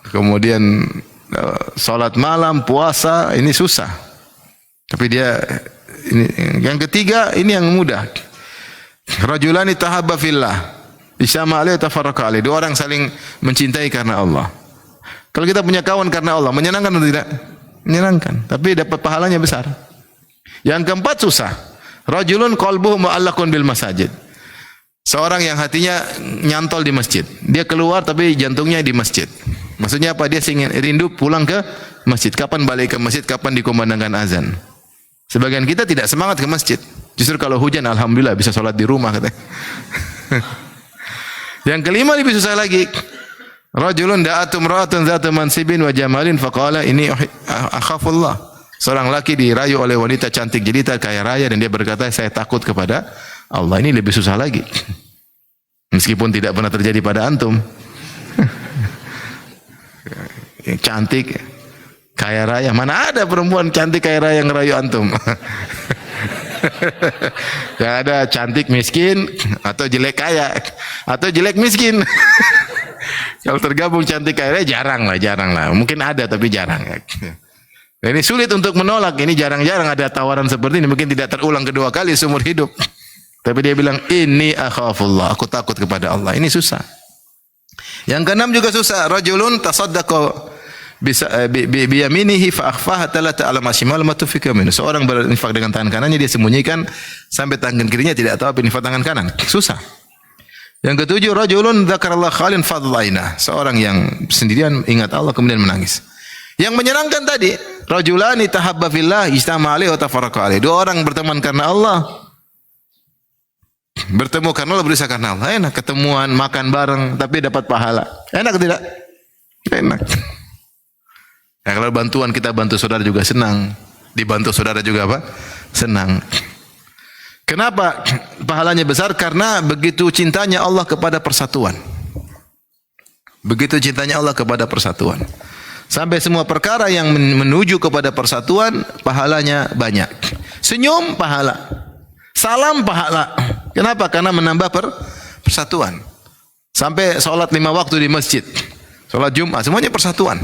Kemudian salat malam, puasa, ini susah. Tapi dia ini yang ketiga, ini yang mudah. Rajulani tahabba fillah, isyama alaihi tafarraqa alaihi. Dua orang saling mencintai karena Allah. Kalau kita punya kawan karena Allah, menyenangkan atau tidak? Menyenangkan, tapi dapat pahalanya besar. Yang keempat susah. Rajulun qalbuhu mu'allaqun bil masajid. Seorang yang hatinya nyantol di masjid. Dia keluar tapi jantungnya di masjid. Maksudnya apa? Dia ingin rindu pulang ke masjid. Kapan balik ke masjid? Kapan dikumandangkan azan? Sebagian kita tidak semangat ke masjid. Justru kalau hujan, alhamdulillah bisa sholat di rumah katanya. Yang kelima lebih susah lagi. Rajulun da'atum ra'atun dzatu mansibin wa jamalin faqala ini akhafullah. Seorang laki dirayu oleh wanita cantik jelita kaya raya dan dia berkata saya takut kepada Allah. Ini lebih susah lagi. Meskipun tidak pernah terjadi pada antum. Cantik kaya raya, mana ada perempuan cantik kaya raya yang ngerayu antum? Yang ada cantik miskin atau jelek kaya atau jelek miskin. Kalau tergabung cantik kaya raya jarang lah. Mungkin ada tapi jarang. Nah, ini sulit untuk menolak. Ini jarang-jarang ada tawaran seperti ini. Mungkin tidak terulang kedua kali seumur hidup. Tapi dia bilang ini akhafullah, aku takut kepada Allah. Ini susah. Yang keenam juga susah. Rajulun tasaddaqa biyaminihi fa akhfaha la ta'lam shimal ma tufika min. Seorang berinfak dengan tangan kanannya, dia sembunyikan sampai tangan kirinya tidak tahu apa infak tangan kanan. Susah. Yang ketujuh, rajulun dzakarallah khalin fadlaina. Seorang yang sendirian ingat Allah kemudian menangis. Yang menyenangkan tadi, rajulani tahabba fillah ijtama alaihi wa tafarraqa alaihi. Dua orang berteman karena Allah. Bertemu karena Allah, berusaha karena Allah. Enak ketemuan, makan bareng tapi dapat pahala. Enak tidak? Enak. Ya, kalau bantuan kita bantu saudara juga senang, dibantu saudara juga apa? Senang. Kenapa pahalanya besar? Karena begitu cintanya Allah kepada persatuan. Begitu cintanya Allah kepada persatuan. Sampai semua perkara yang menuju kepada persatuan pahalanya banyak. Senyum pahala. Salam pahala. Kenapa? Karena menambah persatuan. Sampai sholat 5 waktu di masjid, sholat Jumat, semuanya persatuan.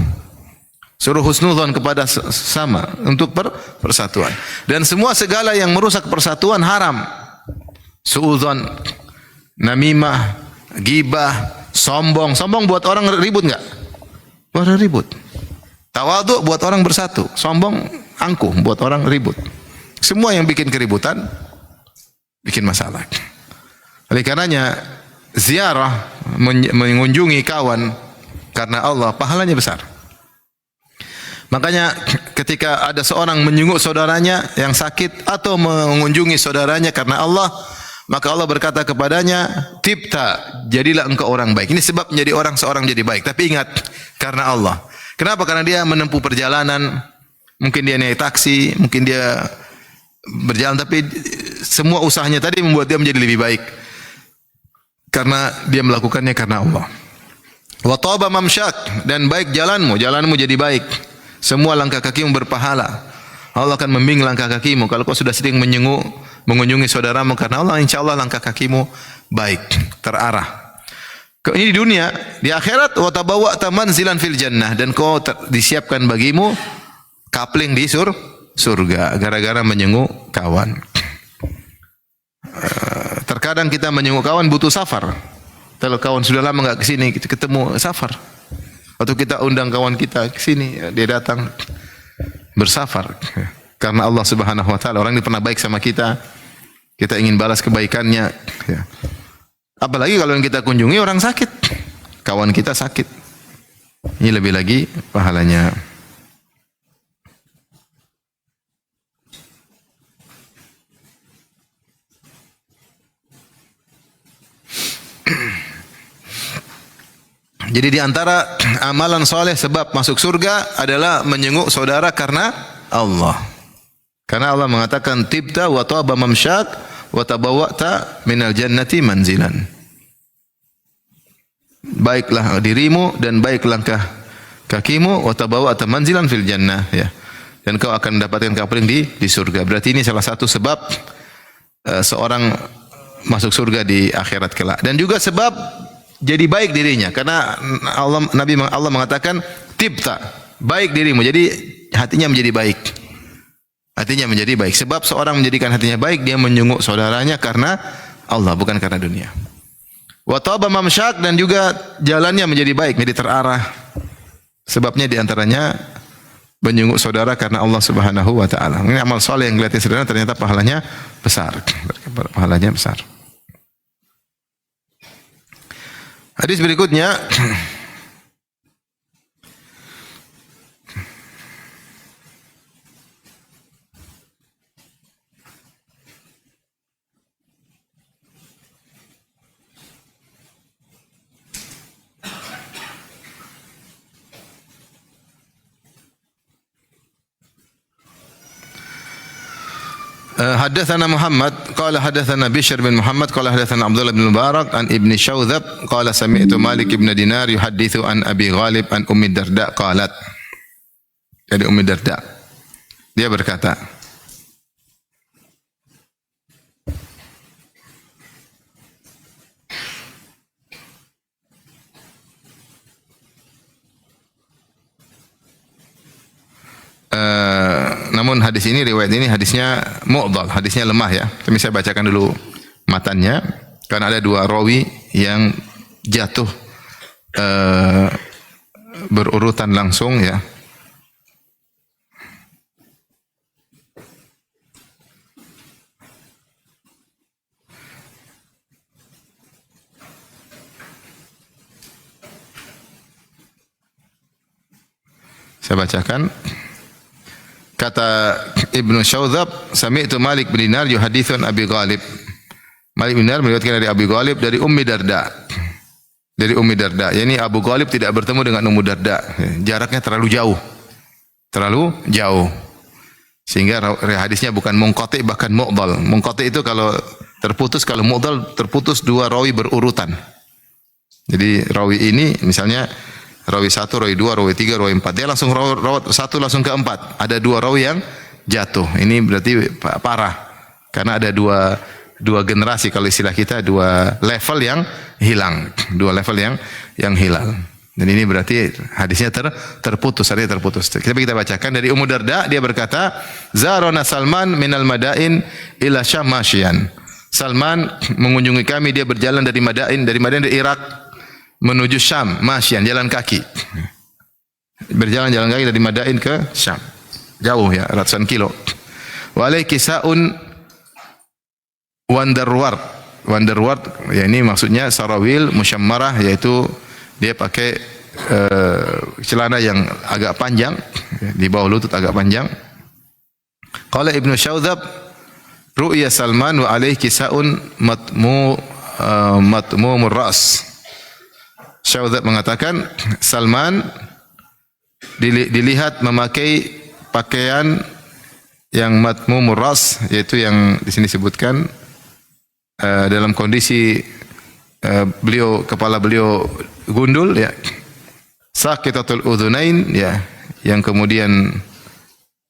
Suruh husnudzon kepada sama untuk persatuan. Dan semua segala yang merusak persatuan haram. Suudzon, namimah, gibah, sombong. Sombong buat orang ribut enggak? Buat orang ribut. Tawadhu buat orang bersatu. Sombong, angkuh buat orang ribut. Semua yang bikin keributan bikin masalah. Oleh karenanya ziarah, mengunjungi kawan karena Allah pahalanya besar. Makanya ketika ada seorang menyungguh saudaranya yang sakit atau mengunjungi saudaranya karena Allah, maka Allah berkata kepadanya, "Tibta, jadilah engkau orang baik." Ini sebab menjadi seorang jadi baik. Tapi ingat, karena Allah. Kenapa? Karena dia menempuh perjalanan, mungkin dia naik taksi, mungkin dia berjalan, tapi semua usahanya tadi membuat dia menjadi lebih baik. Karena dia melakukannya karena Allah. Wa taba mamsyak, dan baik jalanmu jadi baik. Semua langkah kakimu berpahala. Allah akan membimbing langkah kakimu. Kalau kau sudah sering mengunjungi saudaramu karena Allah, insyaallah langkah kakimu baik, terarah. Ini di dunia, di akhirat wa tabawwa'ta manzilan fil jannah, dan kau disiapkan bagimu kapling di surga gara-gara menyenguk kawan. Terkadang kita menyenguk kawan butuh safar. Kalau kawan sudah lama enggak ke sini, kita ketemu safar. Atau kita undang kawan kita ke sini, dia datang bersafar. Karena Allah Subhanahu wa taala, orang ini pernah baik sama kita, kita ingin balas kebaikannya, ya. Apalagi kalau yang kita kunjungi orang sakit, kawan kita sakit. Ini lebih lagi pahalanya. Jadi di antara amalan soleh sebab masuk surga adalah menyenguk saudara karena Allah. Karena Allah mengatakan tibta wa taba mamsyak wa tabawwa'ta minal jannati manzilan. Baiklah dirimu dan baik langkah kakimu, wa tabawwa'ta manzilan fil jannah, ya. Dan kau akan mendapatkan kapling di surga. Berarti ini salah satu sebab seorang masuk surga di akhirat kelak. Dan juga sebab jadi baik dirinya karena Allah mengatakan tibta, baik dirimu. Jadi hatinya menjadi baik. Hatinya menjadi baik. Sebab seorang menjadikan hatinya baik, dia menyunguk saudaranya karena Allah, bukan karena dunia. Wa taba mamsyak, dan juga jalannya menjadi baik, menjadi terarah. Sebabnya diantaranya menyunguk saudara karena Allah Subhanahu wa taala. Ini amal soleh yang kelihatan sederhana, ternyata pahalanya besar. Pahalanya besar. Hadis berikutnya حدثنا محمد قال حدثنا بشر بن محمد قال حدثنا عبد الله بن المبارك عن ابن شوذب قال سمعت مالك بن دينار يحدث عن أبي غالب عن أم الدرداء قالت. Dari Ummi Darda, dia berkata, namun hadis ini, riwayat ini hadisnya mu'dhal, hadisnya lemah ya. Tapi saya bacakan dulu matannya karena ada dua rawi yang jatuh berurutan langsung ya. Saya bacakan. Kata Ibnu Syaudzab, sami'tu Malik bin Dinar yuhaditsun Abi Ghalib. Malik bin Dinar meriwayatkan dari Abi Ghalib dari Ummi Darda. Dari Ummi Darda. Yani Abu Ghalib tidak bertemu dengan Ummu Darda. Jaraknya terlalu jauh. Terlalu jauh. Sehingga hadisnya bukan munqati, bahkan mu'dhal. Munqati itu kalau terputus, kalau mu'dhal terputus dua rawi berurutan. Jadi rawi ini misalnya rawi 1, rawi 2, rawi 3, rawi 4. Dia langsung rawat 1 langsung ke 4. Ada dua rawi yang jatuh. Ini berarti parah. Karena ada dua generasi, kalau istilah kita dua level yang hilang. Dua level yang hilang. Dan ini berarti hadisnya terputus, artinya terputus. Kita bacakan dari Ummu Darda, dia berkata, "Zarana Salman minal Madain ila Syam masyian." Salman mengunjungi kami, dia berjalan dari Madain dari Irak menuju Syam, masyian, jalan kaki. Berjalan kaki dari Madain ke Syam. Jauh ya, ratusan kilo. Wa alaihi kisaun wandarward. Wandarward ya, ini maksudnya sarawil musyammarah, yaitu dia pakai celana yang agak panjang, di bawah lutut agak panjang. Qala Ibnu Syaudzab, ru'ya Salman wa alaihi kisaun matmumur ras. Syaudzab mengatakan Salman dilihat memakai pakaian yang matmumur ras, yaitu yang di sini disebutkan dalam kondisi kepala beliau gundul ya. Saqitatul udhunain ya, yang kemudian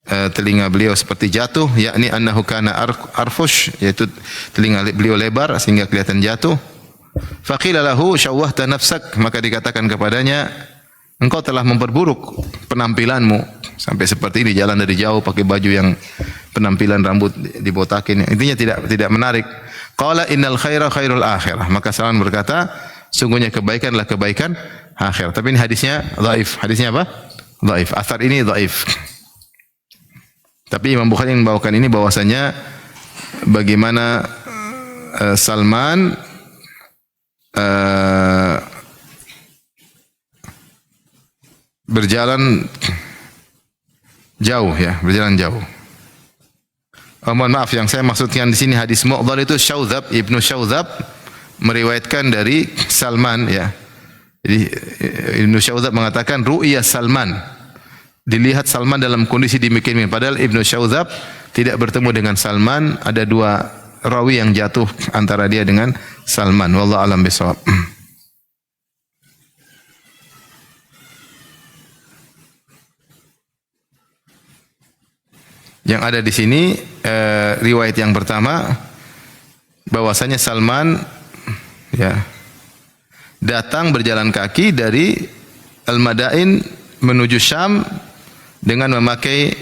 telinga beliau seperti jatuh, yakni annahu kana arfush, yaitu telinga beliau lebar sehingga kelihatan jatuh. Faqila lahu syawwahta nafsak, maka dikatakan kepadanya, engkau telah memperburuk penampilanmu sampai seperti ini, jalan dari jauh pakai baju yang penampilan rambut dibotakin, intinya tidak menarik. Qala innal khaira khairul akhirah, maka Salman berkata, sungguhnya kebaikan adalah kebaikan akhir. Tapi ini hadisnya dhaif. Hadisnya apa? Dhaif. Athar ini dhaif. Tapi Imam Bukhari yang membawakan ini bahwasanya bagaimana Salman berjalan jauh ya, berjalan jauh. Mohon maaf, yang saya maksudkan di sini hadis mu'dhal itu Syaudzab, Ibnu Syaudzab meriwayatkan dari Salman ya. Jadi Ibnu Syaudzab mengatakan ru'ya Salman, dilihat Salman dalam kondisi demikian. Padahal Ibnu Syaudzab tidak bertemu dengan Salman, ada dua rawi yang jatuh antara dia dengan Salman. Wallahu a'lam bishawab. Yang ada di sini riwayat yang pertama bahwasanya Salman ya datang berjalan kaki dari Al-Madain menuju Syam dengan memakai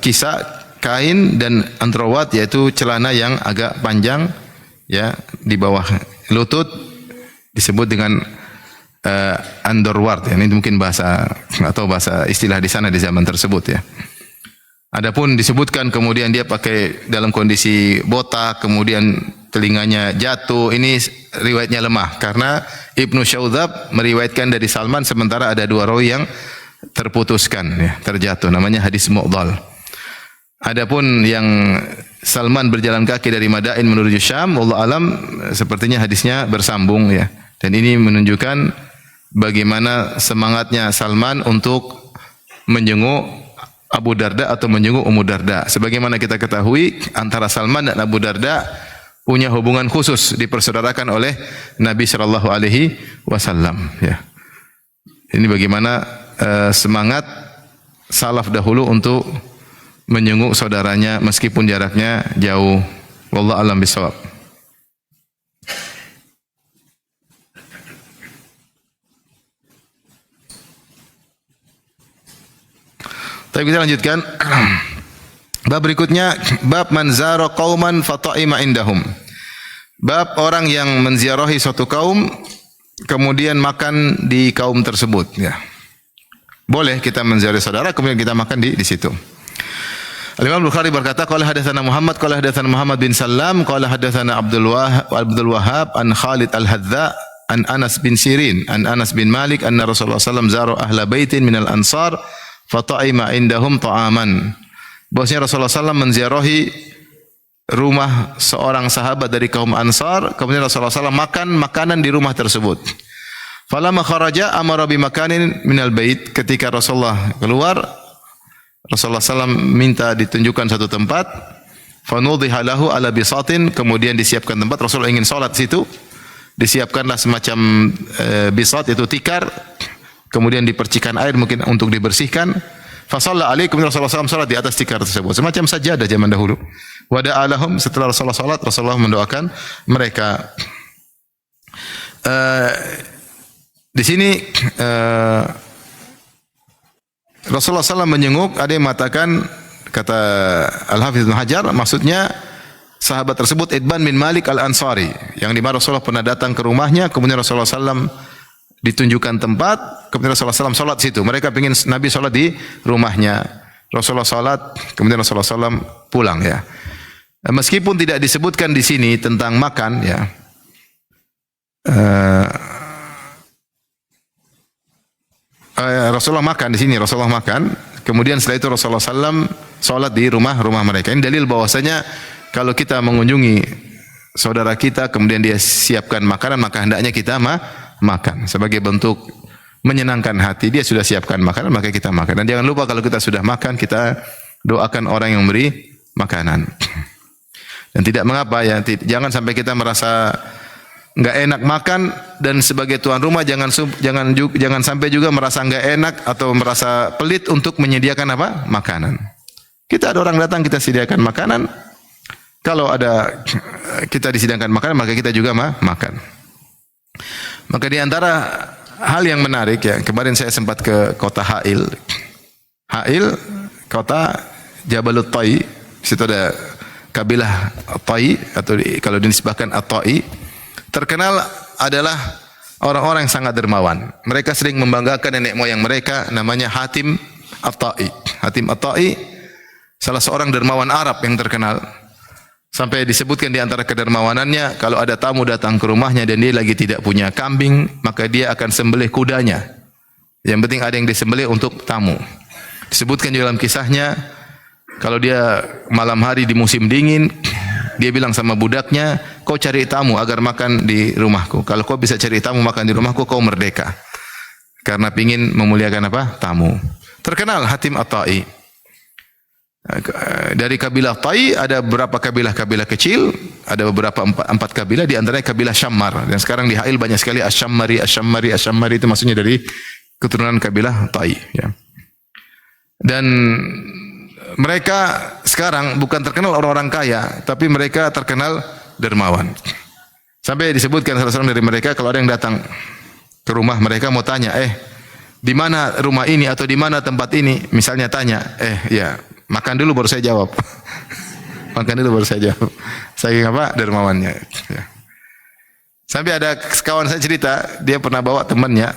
kisah kain dan andrawat, yaitu celana yang agak panjang ya di bawah lutut, disebut dengan underwart ya. Ini mungkin bahasa atau bahasa istilah di sana di zaman tersebut ya. Adapun disebutkan kemudian dia pakai dalam kondisi botak, kemudian telinganya jatuh. Ini riwayatnya lemah karena Ibnu Syaudzab meriwayatkan dari Salman, sementara ada dua rawi yang terputuskan ya, terjatuh, namanya hadis mu'dhal. Adapun yang Salman berjalan kaki dari Madain menuju Syam, wallahu alam sepertinya hadisnya bersambung ya. Dan ini menunjukkan bagaimana semangatnya Salman untuk menjenguk Abu Darda atau menjenguk Ummu Darda. Sebagaimana kita ketahui, antara Salman dan Abu Darda punya hubungan khusus, dipersaudarakan oleh Nabi sallallahu alaihi wasallam ya. Ini bagaimana semangat salaf dahulu untuk menjenguk saudaranya meskipun jaraknya jauh. Wallahu a'lam bishawab. Tapi kita lanjutkan. Bab berikutnya, bab man zara qauman fata'ima indahum. Bab orang yang menziarahi suatu kaum kemudian makan di kaum tersebut ya. Boleh kita menziarahi saudara kemudian kita makan di situ. Al-Imam Bukhari berkata, qala hadatsana Muhammad bin Sallam, qala hadatsana Abdul Wahhab an Khalid Al-Hadza an Anas bin Sirin an Anas bin Malik anna Rasulullah sallallahu alaihi wasallam zara ahla baitin minal ansar fata'ima indahum ta'aman. Bahwasanya Rasulullah SAW menziarahi rumah seorang sahabat dari kaum Ansar, kemudian Rasulullah SAW makan makanan di rumah tersebut. Falamma kharaja amara bi makanin minal bait. Ketika Rasulullah keluar, Rasulullah SAW minta ditunjukkan satu tempat. Fanudhiha lahu ala bisatin, kemudian disiapkan tempat. Rasulullah ingin salat situ, disiapkanlah semacam bisat, itu tikar. Kemudian dipercikan air mungkin untuk dibersihkan. Fasalla alaihi, kemudian Rasulullah SAW salat di atas tikar tersebut, semacam sajadah zaman dahulu. Wada'a lahum, setelah Rasulullah salat, Rasulullah mendoakan mereka. Di sini Rasulullah SAW menjenguk. Ada yang mengatakan, kata Al-Hafidz Ibnu Hajar, maksudnya sahabat tersebut Idban bin Malik Al-Ansari, yang dimana Rasulullah pernah datang ke rumahnya, kemudian Rasulullah SAW ditunjukkan tempat, kemudian Rasulullah SAW salat situ. Mereka ingin Nabi salat di rumahnya. Rasulullah salat, kemudian Rasulullah SAW pulang ya. Meskipun tidak disebutkan di sini tentang makan ya. Rasulullah makan di sini, Rasulullah makan. Kemudian setelah itu Rasulullah SAW salat di rumah mereka. Ini dalil bahwasanya kalau kita mengunjungi saudara kita, kemudian dia siapkan makanan, maka hendaknya kita makan sebagai bentuk menyenangkan hati. Dia sudah siapkan makanan, maka kita makan. Dan jangan lupa kalau kita sudah makan, kita doakan orang yang memberi makanan. Dan tidak mengapa ya, jangan sampai kita merasa enggak enak makan, dan sebagai tuan rumah jangan sampai juga merasa enggak enak atau merasa pelit untuk menyediakan apa? Makanan. Kita ada orang datang, kita sediakan makanan. Kalau ada kita disediakan makanan, maka kita juga makan. Maka di antara hal yang menarik ya, kemarin saya sempat ke kota Ha'il, kota Jabalut Tai. Di situ ada kabilah Tai, atau kalau dinisbahkan At-Tai, terkenal adalah orang-orang yang sangat dermawan. Mereka sering membanggakan nenek moyang mereka, namanya Hatim At-Tai. Hatim At-Tai salah seorang dermawan Arab yang terkenal. Sampai disebutkan di antara kedermawanannya, kalau ada tamu datang ke rumahnya dan dia lagi tidak punya kambing, maka dia akan sembelih kudanya. Yang penting ada yang disembelih untuk tamu. Disebutkan di dalam kisahnya, kalau dia malam hari di musim dingin, dia bilang sama budaknya, kau cari tamu agar makan di rumahku. Kalau kau bisa cari tamu makan di rumahku, kau merdeka. Karena ingin memuliakan apa? Tamu. Terkenal Hatim At-Tai. Dari kabilah Tai ada beberapa kabilah-kabilah kecil, ada beberapa empat kabilah, di antaranya kabilah Syammar. Dan sekarang di Ha'il banyak sekali Asy-Syammari itu maksudnya dari keturunan kabilah Tai ya. Dan mereka sekarang bukan terkenal orang-orang kaya, tapi mereka terkenal dermawan. Sampai disebutkan salah seorang dari mereka kalau ada yang datang ke rumah mereka mau tanya, di mana rumah ini atau di mana tempat ini? Misalnya tanya, ya, makan dulu baru saya jawab. Makan dulu baru saya jawab. Saya apa? Dermawannya. Ya. Sampai ada kawan saya cerita, dia pernah bawa temannya,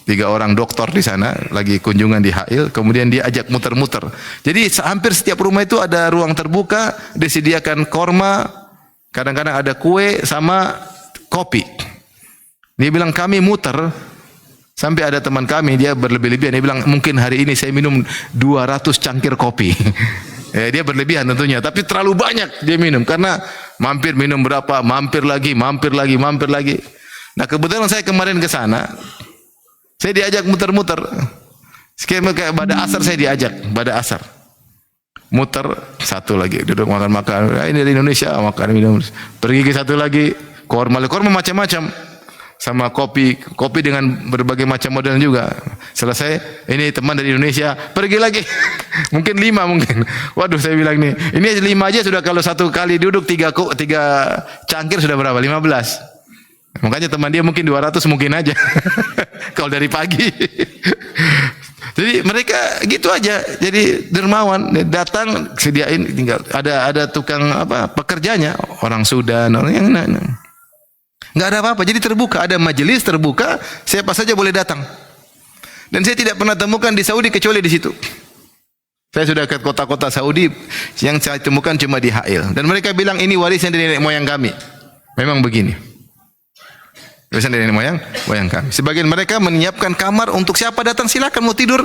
3 orang dokter di sana, lagi kunjungan di Hail, kemudian dia ajak muter-muter. Jadi hampir setiap rumah itu ada ruang terbuka, disediakan korma, kadang-kadang ada kue sama kopi. Dia bilang kami muter, sampai ada teman kami, dia berlebih-lebihan, dia bilang mungkin hari ini saya minum 200 cangkir kopi. Dia berlebihan tentunya, tapi terlalu banyak dia minum karena mampir minum berapa, mampir lagi. Nah kebetulan saya kemarin ke sana, saya diajak muter-muter. Skema kayak pada asar saya diajak, pada asar. Muter satu lagi, duduk makan-makan. Ini dari Indonesia, makan minum. Pergi ke satu lagi, korma macam-macam. Sama kopi dengan berbagai macam model juga. Selesai, ini teman dari Indonesia, pergi lagi. Mungkin 5 mungkin. Waduh, saya bilang nih, ini 5 aja sudah, kalau satu kali duduk 3 cangkir sudah berapa? 15. Makanya teman dia mungkin 200 mungkin aja. Kalau dari pagi. Jadi mereka gitu aja. Jadi dermawan, datang sediain, tinggal ada tukang pekerjanya, orang Sudan, orang yang enggak ada apa-apa. Jadi terbuka, ada majelis terbuka, siapa saja boleh datang. Dan saya tidak pernah temukan di Saudi kecuali di situ. Saya sudah ke kota-kota Saudi, yang saya temukan cuma di Hail. Dan mereka bilang ini warisan dari nenek moyang kami. Memang begini. Warisan dari nenek moyang kami. Sebagian mereka menyiapkan kamar untuk siapa datang silakan, mau tidur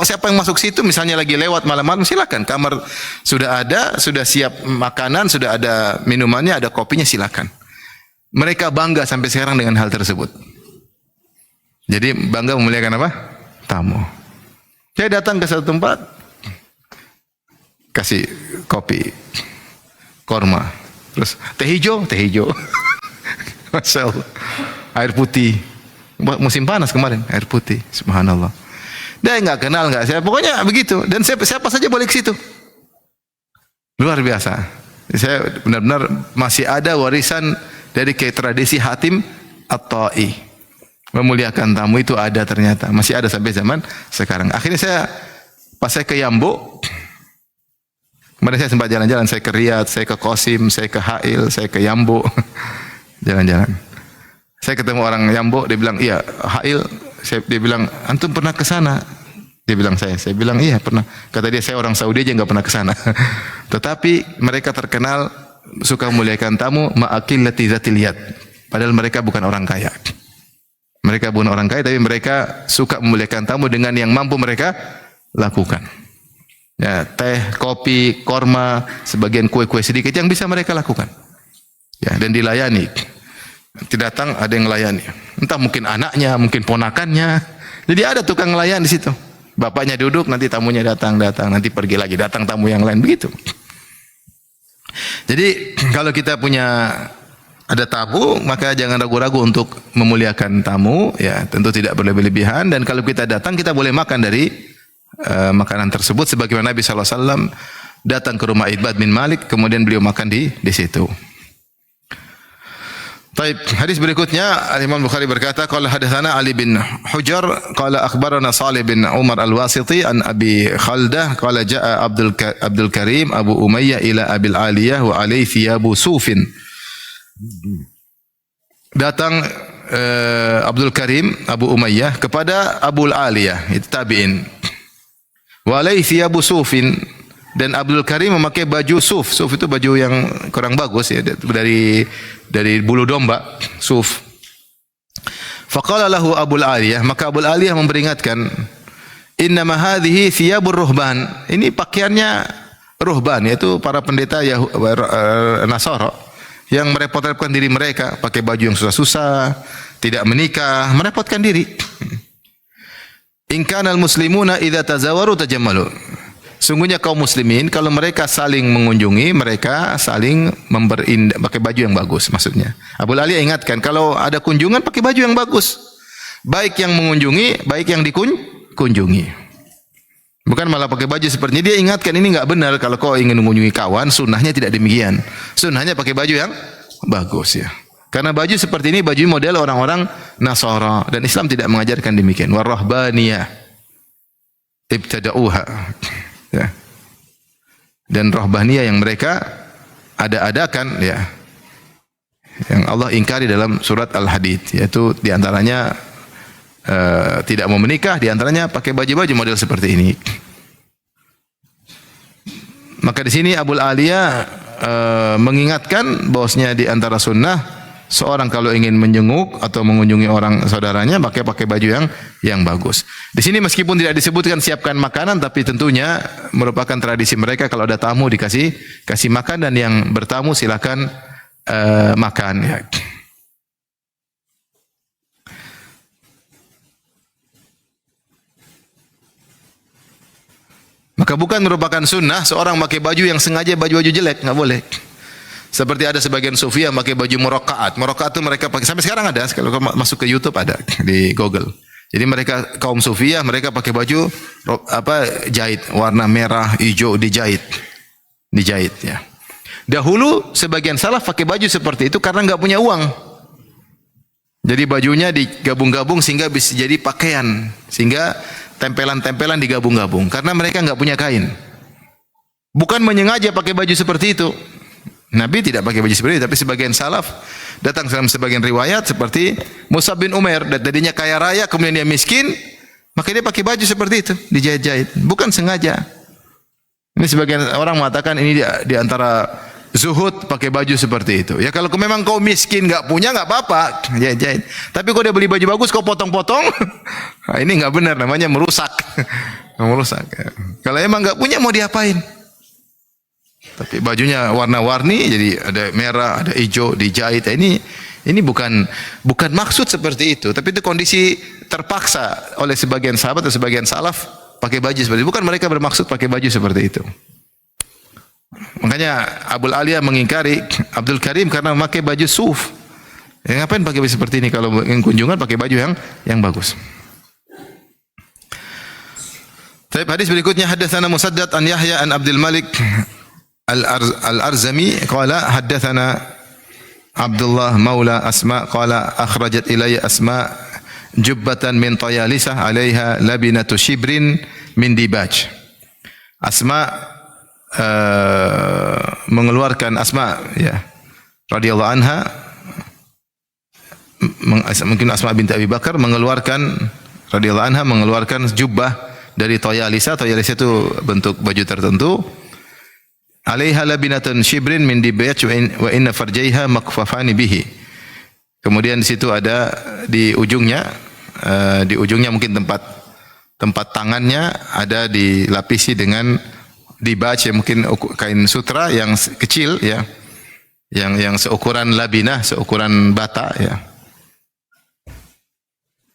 siapa yang masuk situ, misalnya lagi lewat malam-malam silakan. Kamar sudah ada, sudah siap makanan, sudah ada minumannya, ada kopinya, silakan. Mereka bangga sampai sekarang dengan hal tersebut. Jadi bangga memuliakan apa? Tamu. Saya datang ke satu tempat, kasih kopi, korma, terus teh hijau. Masya Allah. Air putih. Musim panas kemarin, air putih. Subhanallah. Dia nggak kenal, nggak saya. Pokoknya begitu. Dan siapa saja boleh ke situ. Luar biasa. Saya benar-benar masih ada warisan dari tradisi Hatim At-Ta'i. Memuliakan tamu itu ada ternyata. Masih ada sampai zaman sekarang. Akhirnya pas saya ke Yambo, kemarin saya sempat jalan-jalan. Saya ke Riyadh, saya ke Qasim, saya ke Hail, saya ke Yambo. Jalan-jalan. Saya ketemu orang Yambo, dia bilang, iya, Hail. Dia bilang, antum pernah ke sana? Dia bilang saya bilang, iya pernah. Kata dia, saya orang Saudi aja nggak pernah ke sana. Tetapi mereka terkenal suka memuliakan tamu, ma'akillati zatil yad. Padahal mereka bukan orang kaya. Mereka bukan orang kaya, tapi mereka suka memuliakan tamu dengan yang mampu mereka lakukan. Ya, teh, kopi, korma, sebagian kue-kue sedikit yang bisa mereka lakukan. Ya, dan dilayani. Tidak datang ada yang melayani. Entah mungkin anaknya, mungkin ponakannya. Jadi ada tukang ngelayan di situ. Bapaknya duduk, nanti tamunya datang, nanti pergi lagi, datang tamu yang lain, begitu. Jadi kalau kita punya ada tamu, maka jangan ragu-ragu untuk memuliakan tamu, ya tentu tidak berlebih-lebihan. Dan kalau kita datang, kita boleh makan dari makanan tersebut, sebagaimana Nabi SAW datang ke rumah Itbad bin Malik, kemudian beliau makan di situ. Baik, hadis berikutnya Imam Bukhari berkata, qala hadatsana Ali bin Hujar qala akhbarana Salih bin Umar Al-Wasiti an Abi Khaldah qala jaa Abdul Karim Abu Umayyah ila Abil Aliyah wa alayhi thiyabu sufin. Datang Abdul Karim Abu Umayyah kepada Abul Aliyah, itu tabi'in. Wa alayhi thiyabu sufin, dan Abdul Karim memakai baju suf. Suf itu baju yang kurang bagus ya, dari bulu domba, suf. Faqala lahu Abul Aliyah, maka Abul Aliyah memperingatkan, innama hadhihi thiyabur ruhban. Ini pakaiannya ruhban, yaitu para pendeta Nasara yang merepot-repotkan diri mereka, pakai baju yang susah-susah, tidak menikah, merepotkan diri. In kana al-muslimuna idza tazawaru tajammalu. Sungguhnya kaum muslimin kalau mereka saling mengunjungi, mereka saling pakai baju yang bagus, maksudnya. Abu Ali ingatkan kalau ada kunjungan pakai baju yang bagus. Baik yang mengunjungi, baik yang dikunjungi. Bukan malah pakai baju seperti ini. Dia ingatkan ini enggak benar kalau kau ingin mengunjungi kawan, sunnahnya tidak demikian. Sunnahnya pakai baju yang bagus ya. Karena baju seperti ini baju model orang-orang Nasara dan Islam tidak mengajarkan demikian. Warahbaniyah ibtada'uha. Ya. Dan rahbaniyah yang mereka ada-adakan ya. Yang Allah ingkari dalam surat Al-Hadid, yaitu diantaranya tidak mau menikah, diantaranya pakai baju-baju model seperti ini. Maka di sini Abul Aliyah mengingatkan bahwasanya di antara sunnah seorang kalau ingin menjenguk atau mengunjungi orang saudaranya pakai baju yang bagus. Di sini meskipun tidak disebutkan siapkan makanan, tapi tentunya merupakan tradisi mereka kalau ada tamu kasih makan dan yang bertamu silakan makan ya. Maka bukan merupakan sunnah seorang pakai baju yang sengaja baju-baju jelek, enggak boleh. Seperti ada sebagian sufi yang pakai baju muraqaat. Muraqaat itu mereka pakai sampai sekarang ada, kalau masuk ke YouTube ada di Google. Jadi mereka kaum sufiyah mereka pakai baju jahit warna merah, hijau dijahit ya. Dahulu sebagian salaf pakai baju seperti itu karena enggak punya uang. Jadi bajunya digabung-gabung sehingga bisa jadi pakaian, sehingga tempelan-tempelan digabung-gabung karena mereka enggak punya kain. Bukan menyengaja pakai baju seperti itu. Nabi tidak pakai baju seperti itu, tapi sebagian salaf datang dalam sebagian riwayat seperti Mus'ab bin Umair, tadinya kaya raya kemudian dia miskin, maka dia pakai baju seperti itu, dijahit-jahit, bukan sengaja. Ini sebagian orang mengatakan ini di antara zuhud pakai baju seperti itu. Ya kalau memang kau miskin enggak punya enggak apa-apa, jahit-jahit. Tapi kau udah beli baju bagus kau potong-potong, nah, ini enggak benar, namanya merusak. Merusak. Kalau emang enggak punya mau diapain? Tapi bajunya warna-warni, jadi ada merah, ada hijau, dijahit. Ini bukan maksud seperti itu, tapi itu kondisi terpaksa oleh sebagian sahabat atau sebagian salaf pakai baju seperti itu. Bukan mereka bermaksud pakai baju seperti itu. Makanya Abul Aliyah mengingkari Abdul Karim karena memakai baju suf. Ya, ngapain pakai baju seperti ini kalau ingin kunjungan pakai baju yang bagus. Baik, hadis berikutnya haddatsana Musaddad an Yahya an Abdul Malik Al-Arzami qala haddatsana Abdullah maula Asma qala akhrajat ilayya Asma jubbatan min tayalisah 'alaiha labinatu shibrin min dibaj. Asma mengeluarkan Asma ya radhiyallahu anha, mungkin Asma binti Abi Bakar mengeluarkan radhiyallahu anha mengeluarkan jubbah dari tayalisah. Tayalisah itu bentuk baju tertentu. Alaiha labinatun shibrin min dibaj wa inna farjaiha makfafani bihi. Kemudian di situ ada di ujungnya mungkin tempat tangannya ada dilapisi dengan dibaj, ya mungkin kain sutra yang kecil ya. Yang seukuran labinah, seukuran bata ya.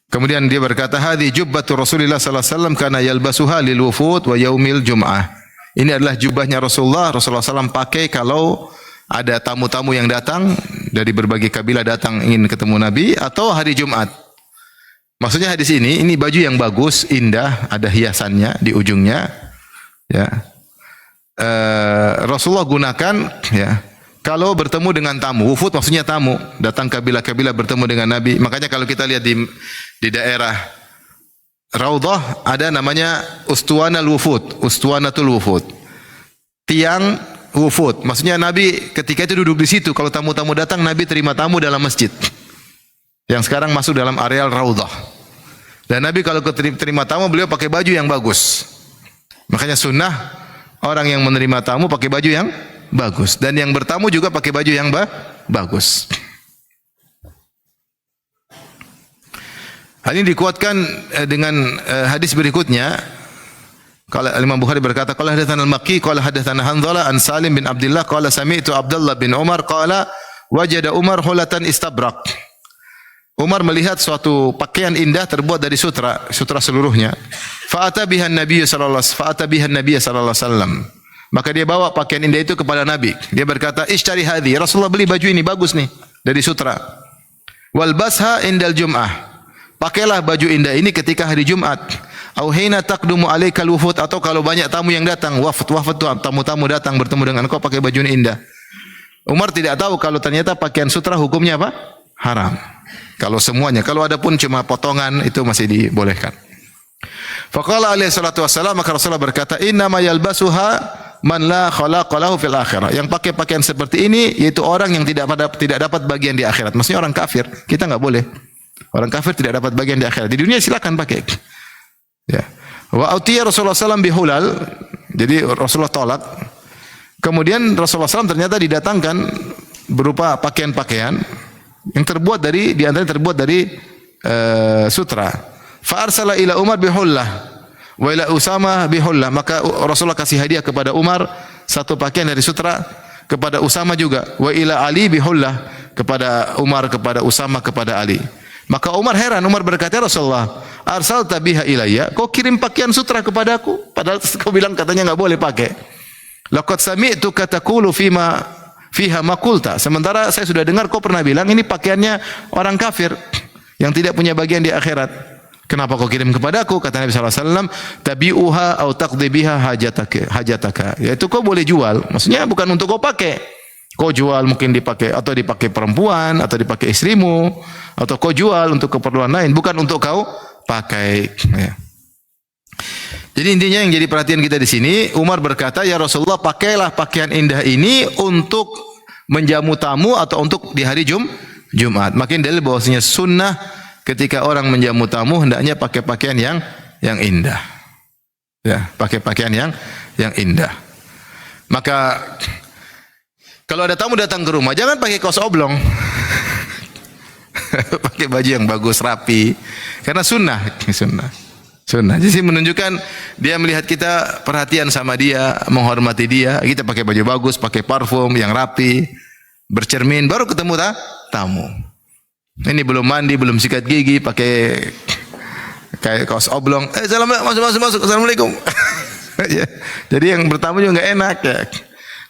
Kemudian dia berkata, "Hadhi jubbatu Rasulillah sallallahu alaihi wasallam kana yalbasuha lil wufud wa yaumil jum'ah." Ini adalah jubahnya Rasulullah SAW pakai kalau ada tamu-tamu yang datang dari berbagai kabilah datang ingin ketemu Nabi atau hari Jumat. Maksudnya hadis ini baju yang bagus, indah, ada hiasannya di ujungnya. Ya. Rasulullah gunakan ya kalau bertemu dengan tamu. Wufud maksudnya tamu, datang kabilah-kabilah bertemu dengan Nabi. Makanya kalau kita lihat di daerah Raudhah ada namanya Ustuwanal Wufud, Ustuwanatul Wufud. Tiang wufud. Maksudnya Nabi ketika itu duduk di situ, kalau tamu-tamu datang Nabi terima tamu dalam masjid. Yang sekarang masuk dalam areal Raudhah. Dan Nabi kalau terima tamu beliau pakai baju yang bagus. Makanya sunnah orang yang menerima tamu pakai baju yang bagus dan yang bertamu juga pakai baju yang bagus. Hal ini dikuatkan dengan hadis berikutnya. Qala Imam Bukhari berkata, qala hadatsana al-Makki qala hadatsana Hanzalah an Salim bin Abdullah qala sami'tu Abdullah bin Umar qala wajada Umar hulatan istabrak. Umar melihat suatu pakaian indah terbuat dari sutra seluruhnya. Fa'ata bihan Nabi sallallahu alaihi wasallam. Maka dia bawa pakaian indah itu kepada Nabi. Dia berkata, "Ishtari hadhi." Rasulullah beli baju ini bagus nih dari sutra. Wal basha indal jum'ah. Pakailah baju indah ini ketika hari Jumat. Au hina taqdumu alaikal wufud, atau kalau banyak tamu yang datang, wafd itu tamu-tamu datang bertemu dengan engkau pakai baju yang indah. Umar tidak tahu kalau ternyata pakaian sutra hukumnya apa? Haram. Kalau semuanya, kalau ada pun cuma potongan itu masih dibolehkan. Faqala alaihi salatu wassalam, maka Rasulullah berkata, "Inna ma yalbasuha man la khalaqa lahu fil akhirah." Yang pakai pakaian seperti ini yaitu orang yang tidak dapat bagian di akhirat. Maksudnya orang kafir. Kita enggak boleh. Orang kafir tidak dapat bagian di akhirat. Di dunia silakan pakai. Ya. Wa utiya Rasulullah sallallahu bihulal. Jadi Rasulullah tolak. Kemudian Rasulullah SAW ternyata didatangkan berupa pakaian-pakaian yang terbuat dari, di antaranya terbuat dari sutra. Fa arsala ila Umar bihullah wa ila Usama bihullah. Maka Rasulullah kasih hadiah kepada Umar satu pakaian dari sutra, kepada Usama juga. Wa ila Ali bihullah, kepada Umar, kepada Usama, kepada Ali. Maka Umar heran, Umar berkata, "Ya Rasulullah, arsalta biha ilayya, kau kirim pakaian sutra kepadaku, padahal kau bilang katanya enggak boleh pakai. Laqad sami'tuka taqulu fiha ma qulta." Sementara saya sudah dengar kau pernah bilang ini pakaiannya orang kafir yang tidak punya bagian di akhirat. Kenapa kau kirim kepadaku? Kata Nabi sallallahu alaihi wasallam, "Tabi'uha au taqdi biha hajataka." Yaitu kau boleh jual. Maksudnya bukan untuk kau pakai. Kau jual mungkin dipakai atau dipakai perempuan atau dipakai istrimu, atau kau jual untuk keperluan lain, bukan untuk kau pakai. Ya. Jadi intinya yang jadi perhatian kita di sini, Umar berkata, "Ya Rasulullah, pakailah pakaian indah ini untuk menjamu tamu atau untuk di hari Jumat." Makin dalil bahwasanya sunnah ketika orang menjamu tamu hendaknya pakai pakaian yang indah. Ya, pakai pakaian yang indah. Maka kalau ada tamu datang ke rumah, jangan pakai kaos oblong. Pakai baju yang bagus, rapi. Karena sunnah. Jadi menunjukkan dia melihat kita perhatian sama dia, menghormati dia. Kita pakai baju bagus, pakai parfum yang rapi, bercermin, baru ketemu tamu. Ini belum mandi, belum sikat gigi, pakai kayak kaos oblong. Masuk. Assalamualaikum. Ya. Jadi yang bertamu juga enggak enak ya.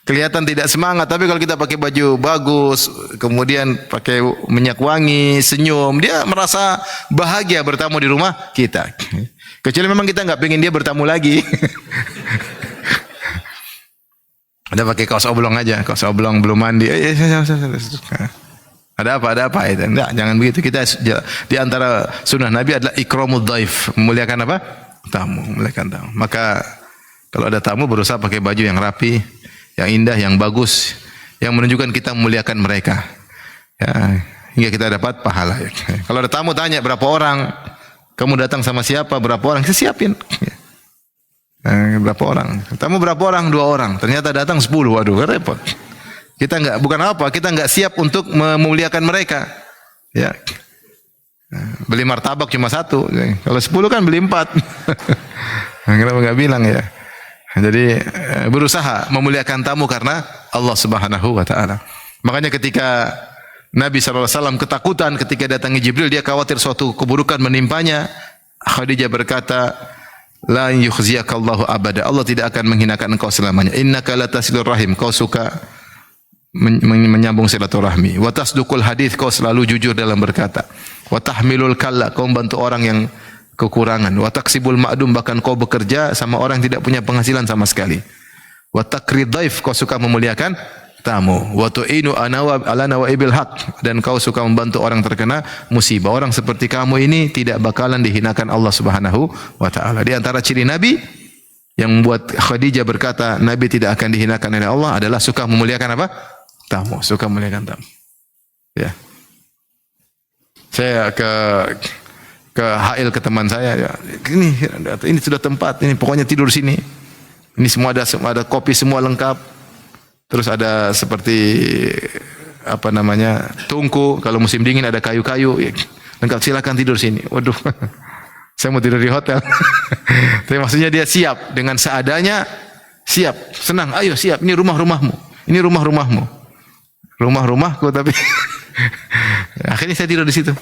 Kelihatan tidak semangat, tapi kalau kita pakai baju bagus, kemudian pakai minyak wangi, senyum, dia merasa bahagia bertamu di rumah kita. Kecuali memang kita enggak pengen dia bertamu lagi. Ada pakai kaos oblong aja, kaos oblong belum mandi. Ada apa itu? Enggak, jangan begitu. Kita di antara sunnah Nabi adalah ikramud dhaif, memuliakan apa? Tamu, memuliakan tamu. Maka kalau ada tamu berusaha pakai baju yang rapi, yang indah, yang bagus, yang menunjukkan kita memuliakan mereka. Ya, hingga kita dapat pahala. Ya. Kalau ada tamu tanya berapa orang, kamu datang sama siapa, berapa orang, kita siapin. Ya. Berapa orang? Tamu berapa orang? 2 orang. Ternyata datang 10. Waduh, repot. Kita enggak, bukan apa, kita enggak siap untuk memuliakan mereka. Ya. Beli martabak cuma 1. Kalau 10 kan beli 4. Kenapa enggak bilang ya? Jadi berusaha memuliakan tamu karena Allah Subhanahu wa taala. Makanya ketika Nabi sallallahu alaihi wasallam ketakutan ketika datangi Jibril, dia khawatir suatu keburukan menimpanya. Khadijah berkata, "La yukhziyakallahu abada." Allah tidak akan menghinakan engkau selamanya. Innaka latasilur rahim. Kau suka menyambung silaturahmi. Wa tasduqul hadits, kau selalu jujur dalam berkata. Wa tahmilul kalla, kau membantu orang yang kekurangan. Wa taksibul ma'dum, bahkan kau bekerja sama orang yang tidak punya penghasilan sama sekali. Wa takrid dhaif, kau suka memuliakan tamu. Wa tu'inu ala nawaibil haq, dan kau suka membantu orang terkena musibah. Orang seperti kamu ini tidak bakalan dihinakan Allah Subhanahu wa taala. Di antara ciri Nabi yang membuat Khadijah berkata Nabi tidak akan dihinakan oleh Allah adalah suka memuliakan apa? Tamu, suka memuliakan tamu. Ya. Saya ke HL ke teman saya, ya, ini sudah tempat, ini pokoknya tidur sini. Ini semua ada kopi semua lengkap. Terus ada seperti apa namanya, tungku, kalau musim dingin ada kayu-kayu, ya, lengkap, silakan tidur sini. Waduh. Saya mau tidur di hotel. Tapi maksudnya dia siap dengan seadanya, siap, senang. Ayo siap, ini rumah-rumahmu. Ini rumah-rumahmu. Rumah-rumahku tapi akhirnya saya tidur di situ.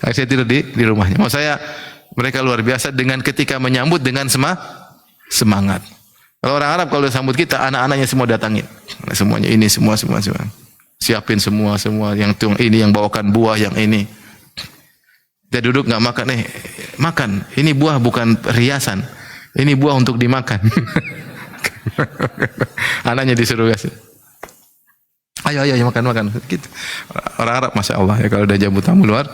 Akhirnya saya tidur di rumahnya. Maksud saya mereka luar biasa dengan ketika menyambut dengan semangat. Kalau orang Arab kalau sambut kita, anak-anaknya semua datangin. Semuanya ini semua. Siapin semua yang ini yang bawakan buah yang ini. Dia duduk nggak makan, makan. Ini buah bukan riasan. Ini buah untuk dimakan. Anaknya disuruh kasih. Ayo makan. Gitu. Orang Arab masya Allah ya kalau udah jamu tamu luar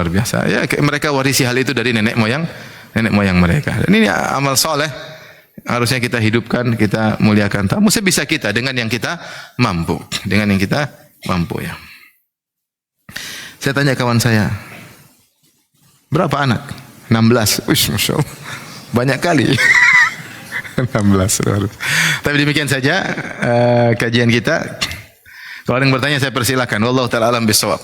biasa. Ya mereka warisi hal itu dari nenek moyang mereka. Dan ini amal soleh harusnya kita hidupkan, kita muliakan tamu sebisa kita dengan yang kita mampu, ya. Saya tanya kawan saya, berapa anak? 16. Uish, masya Allah. Banyak kali. 16. Tapi demikian saja kajian kita. Kalau ada yang bertanya saya persilakan. Wallahu taala alam bisawab.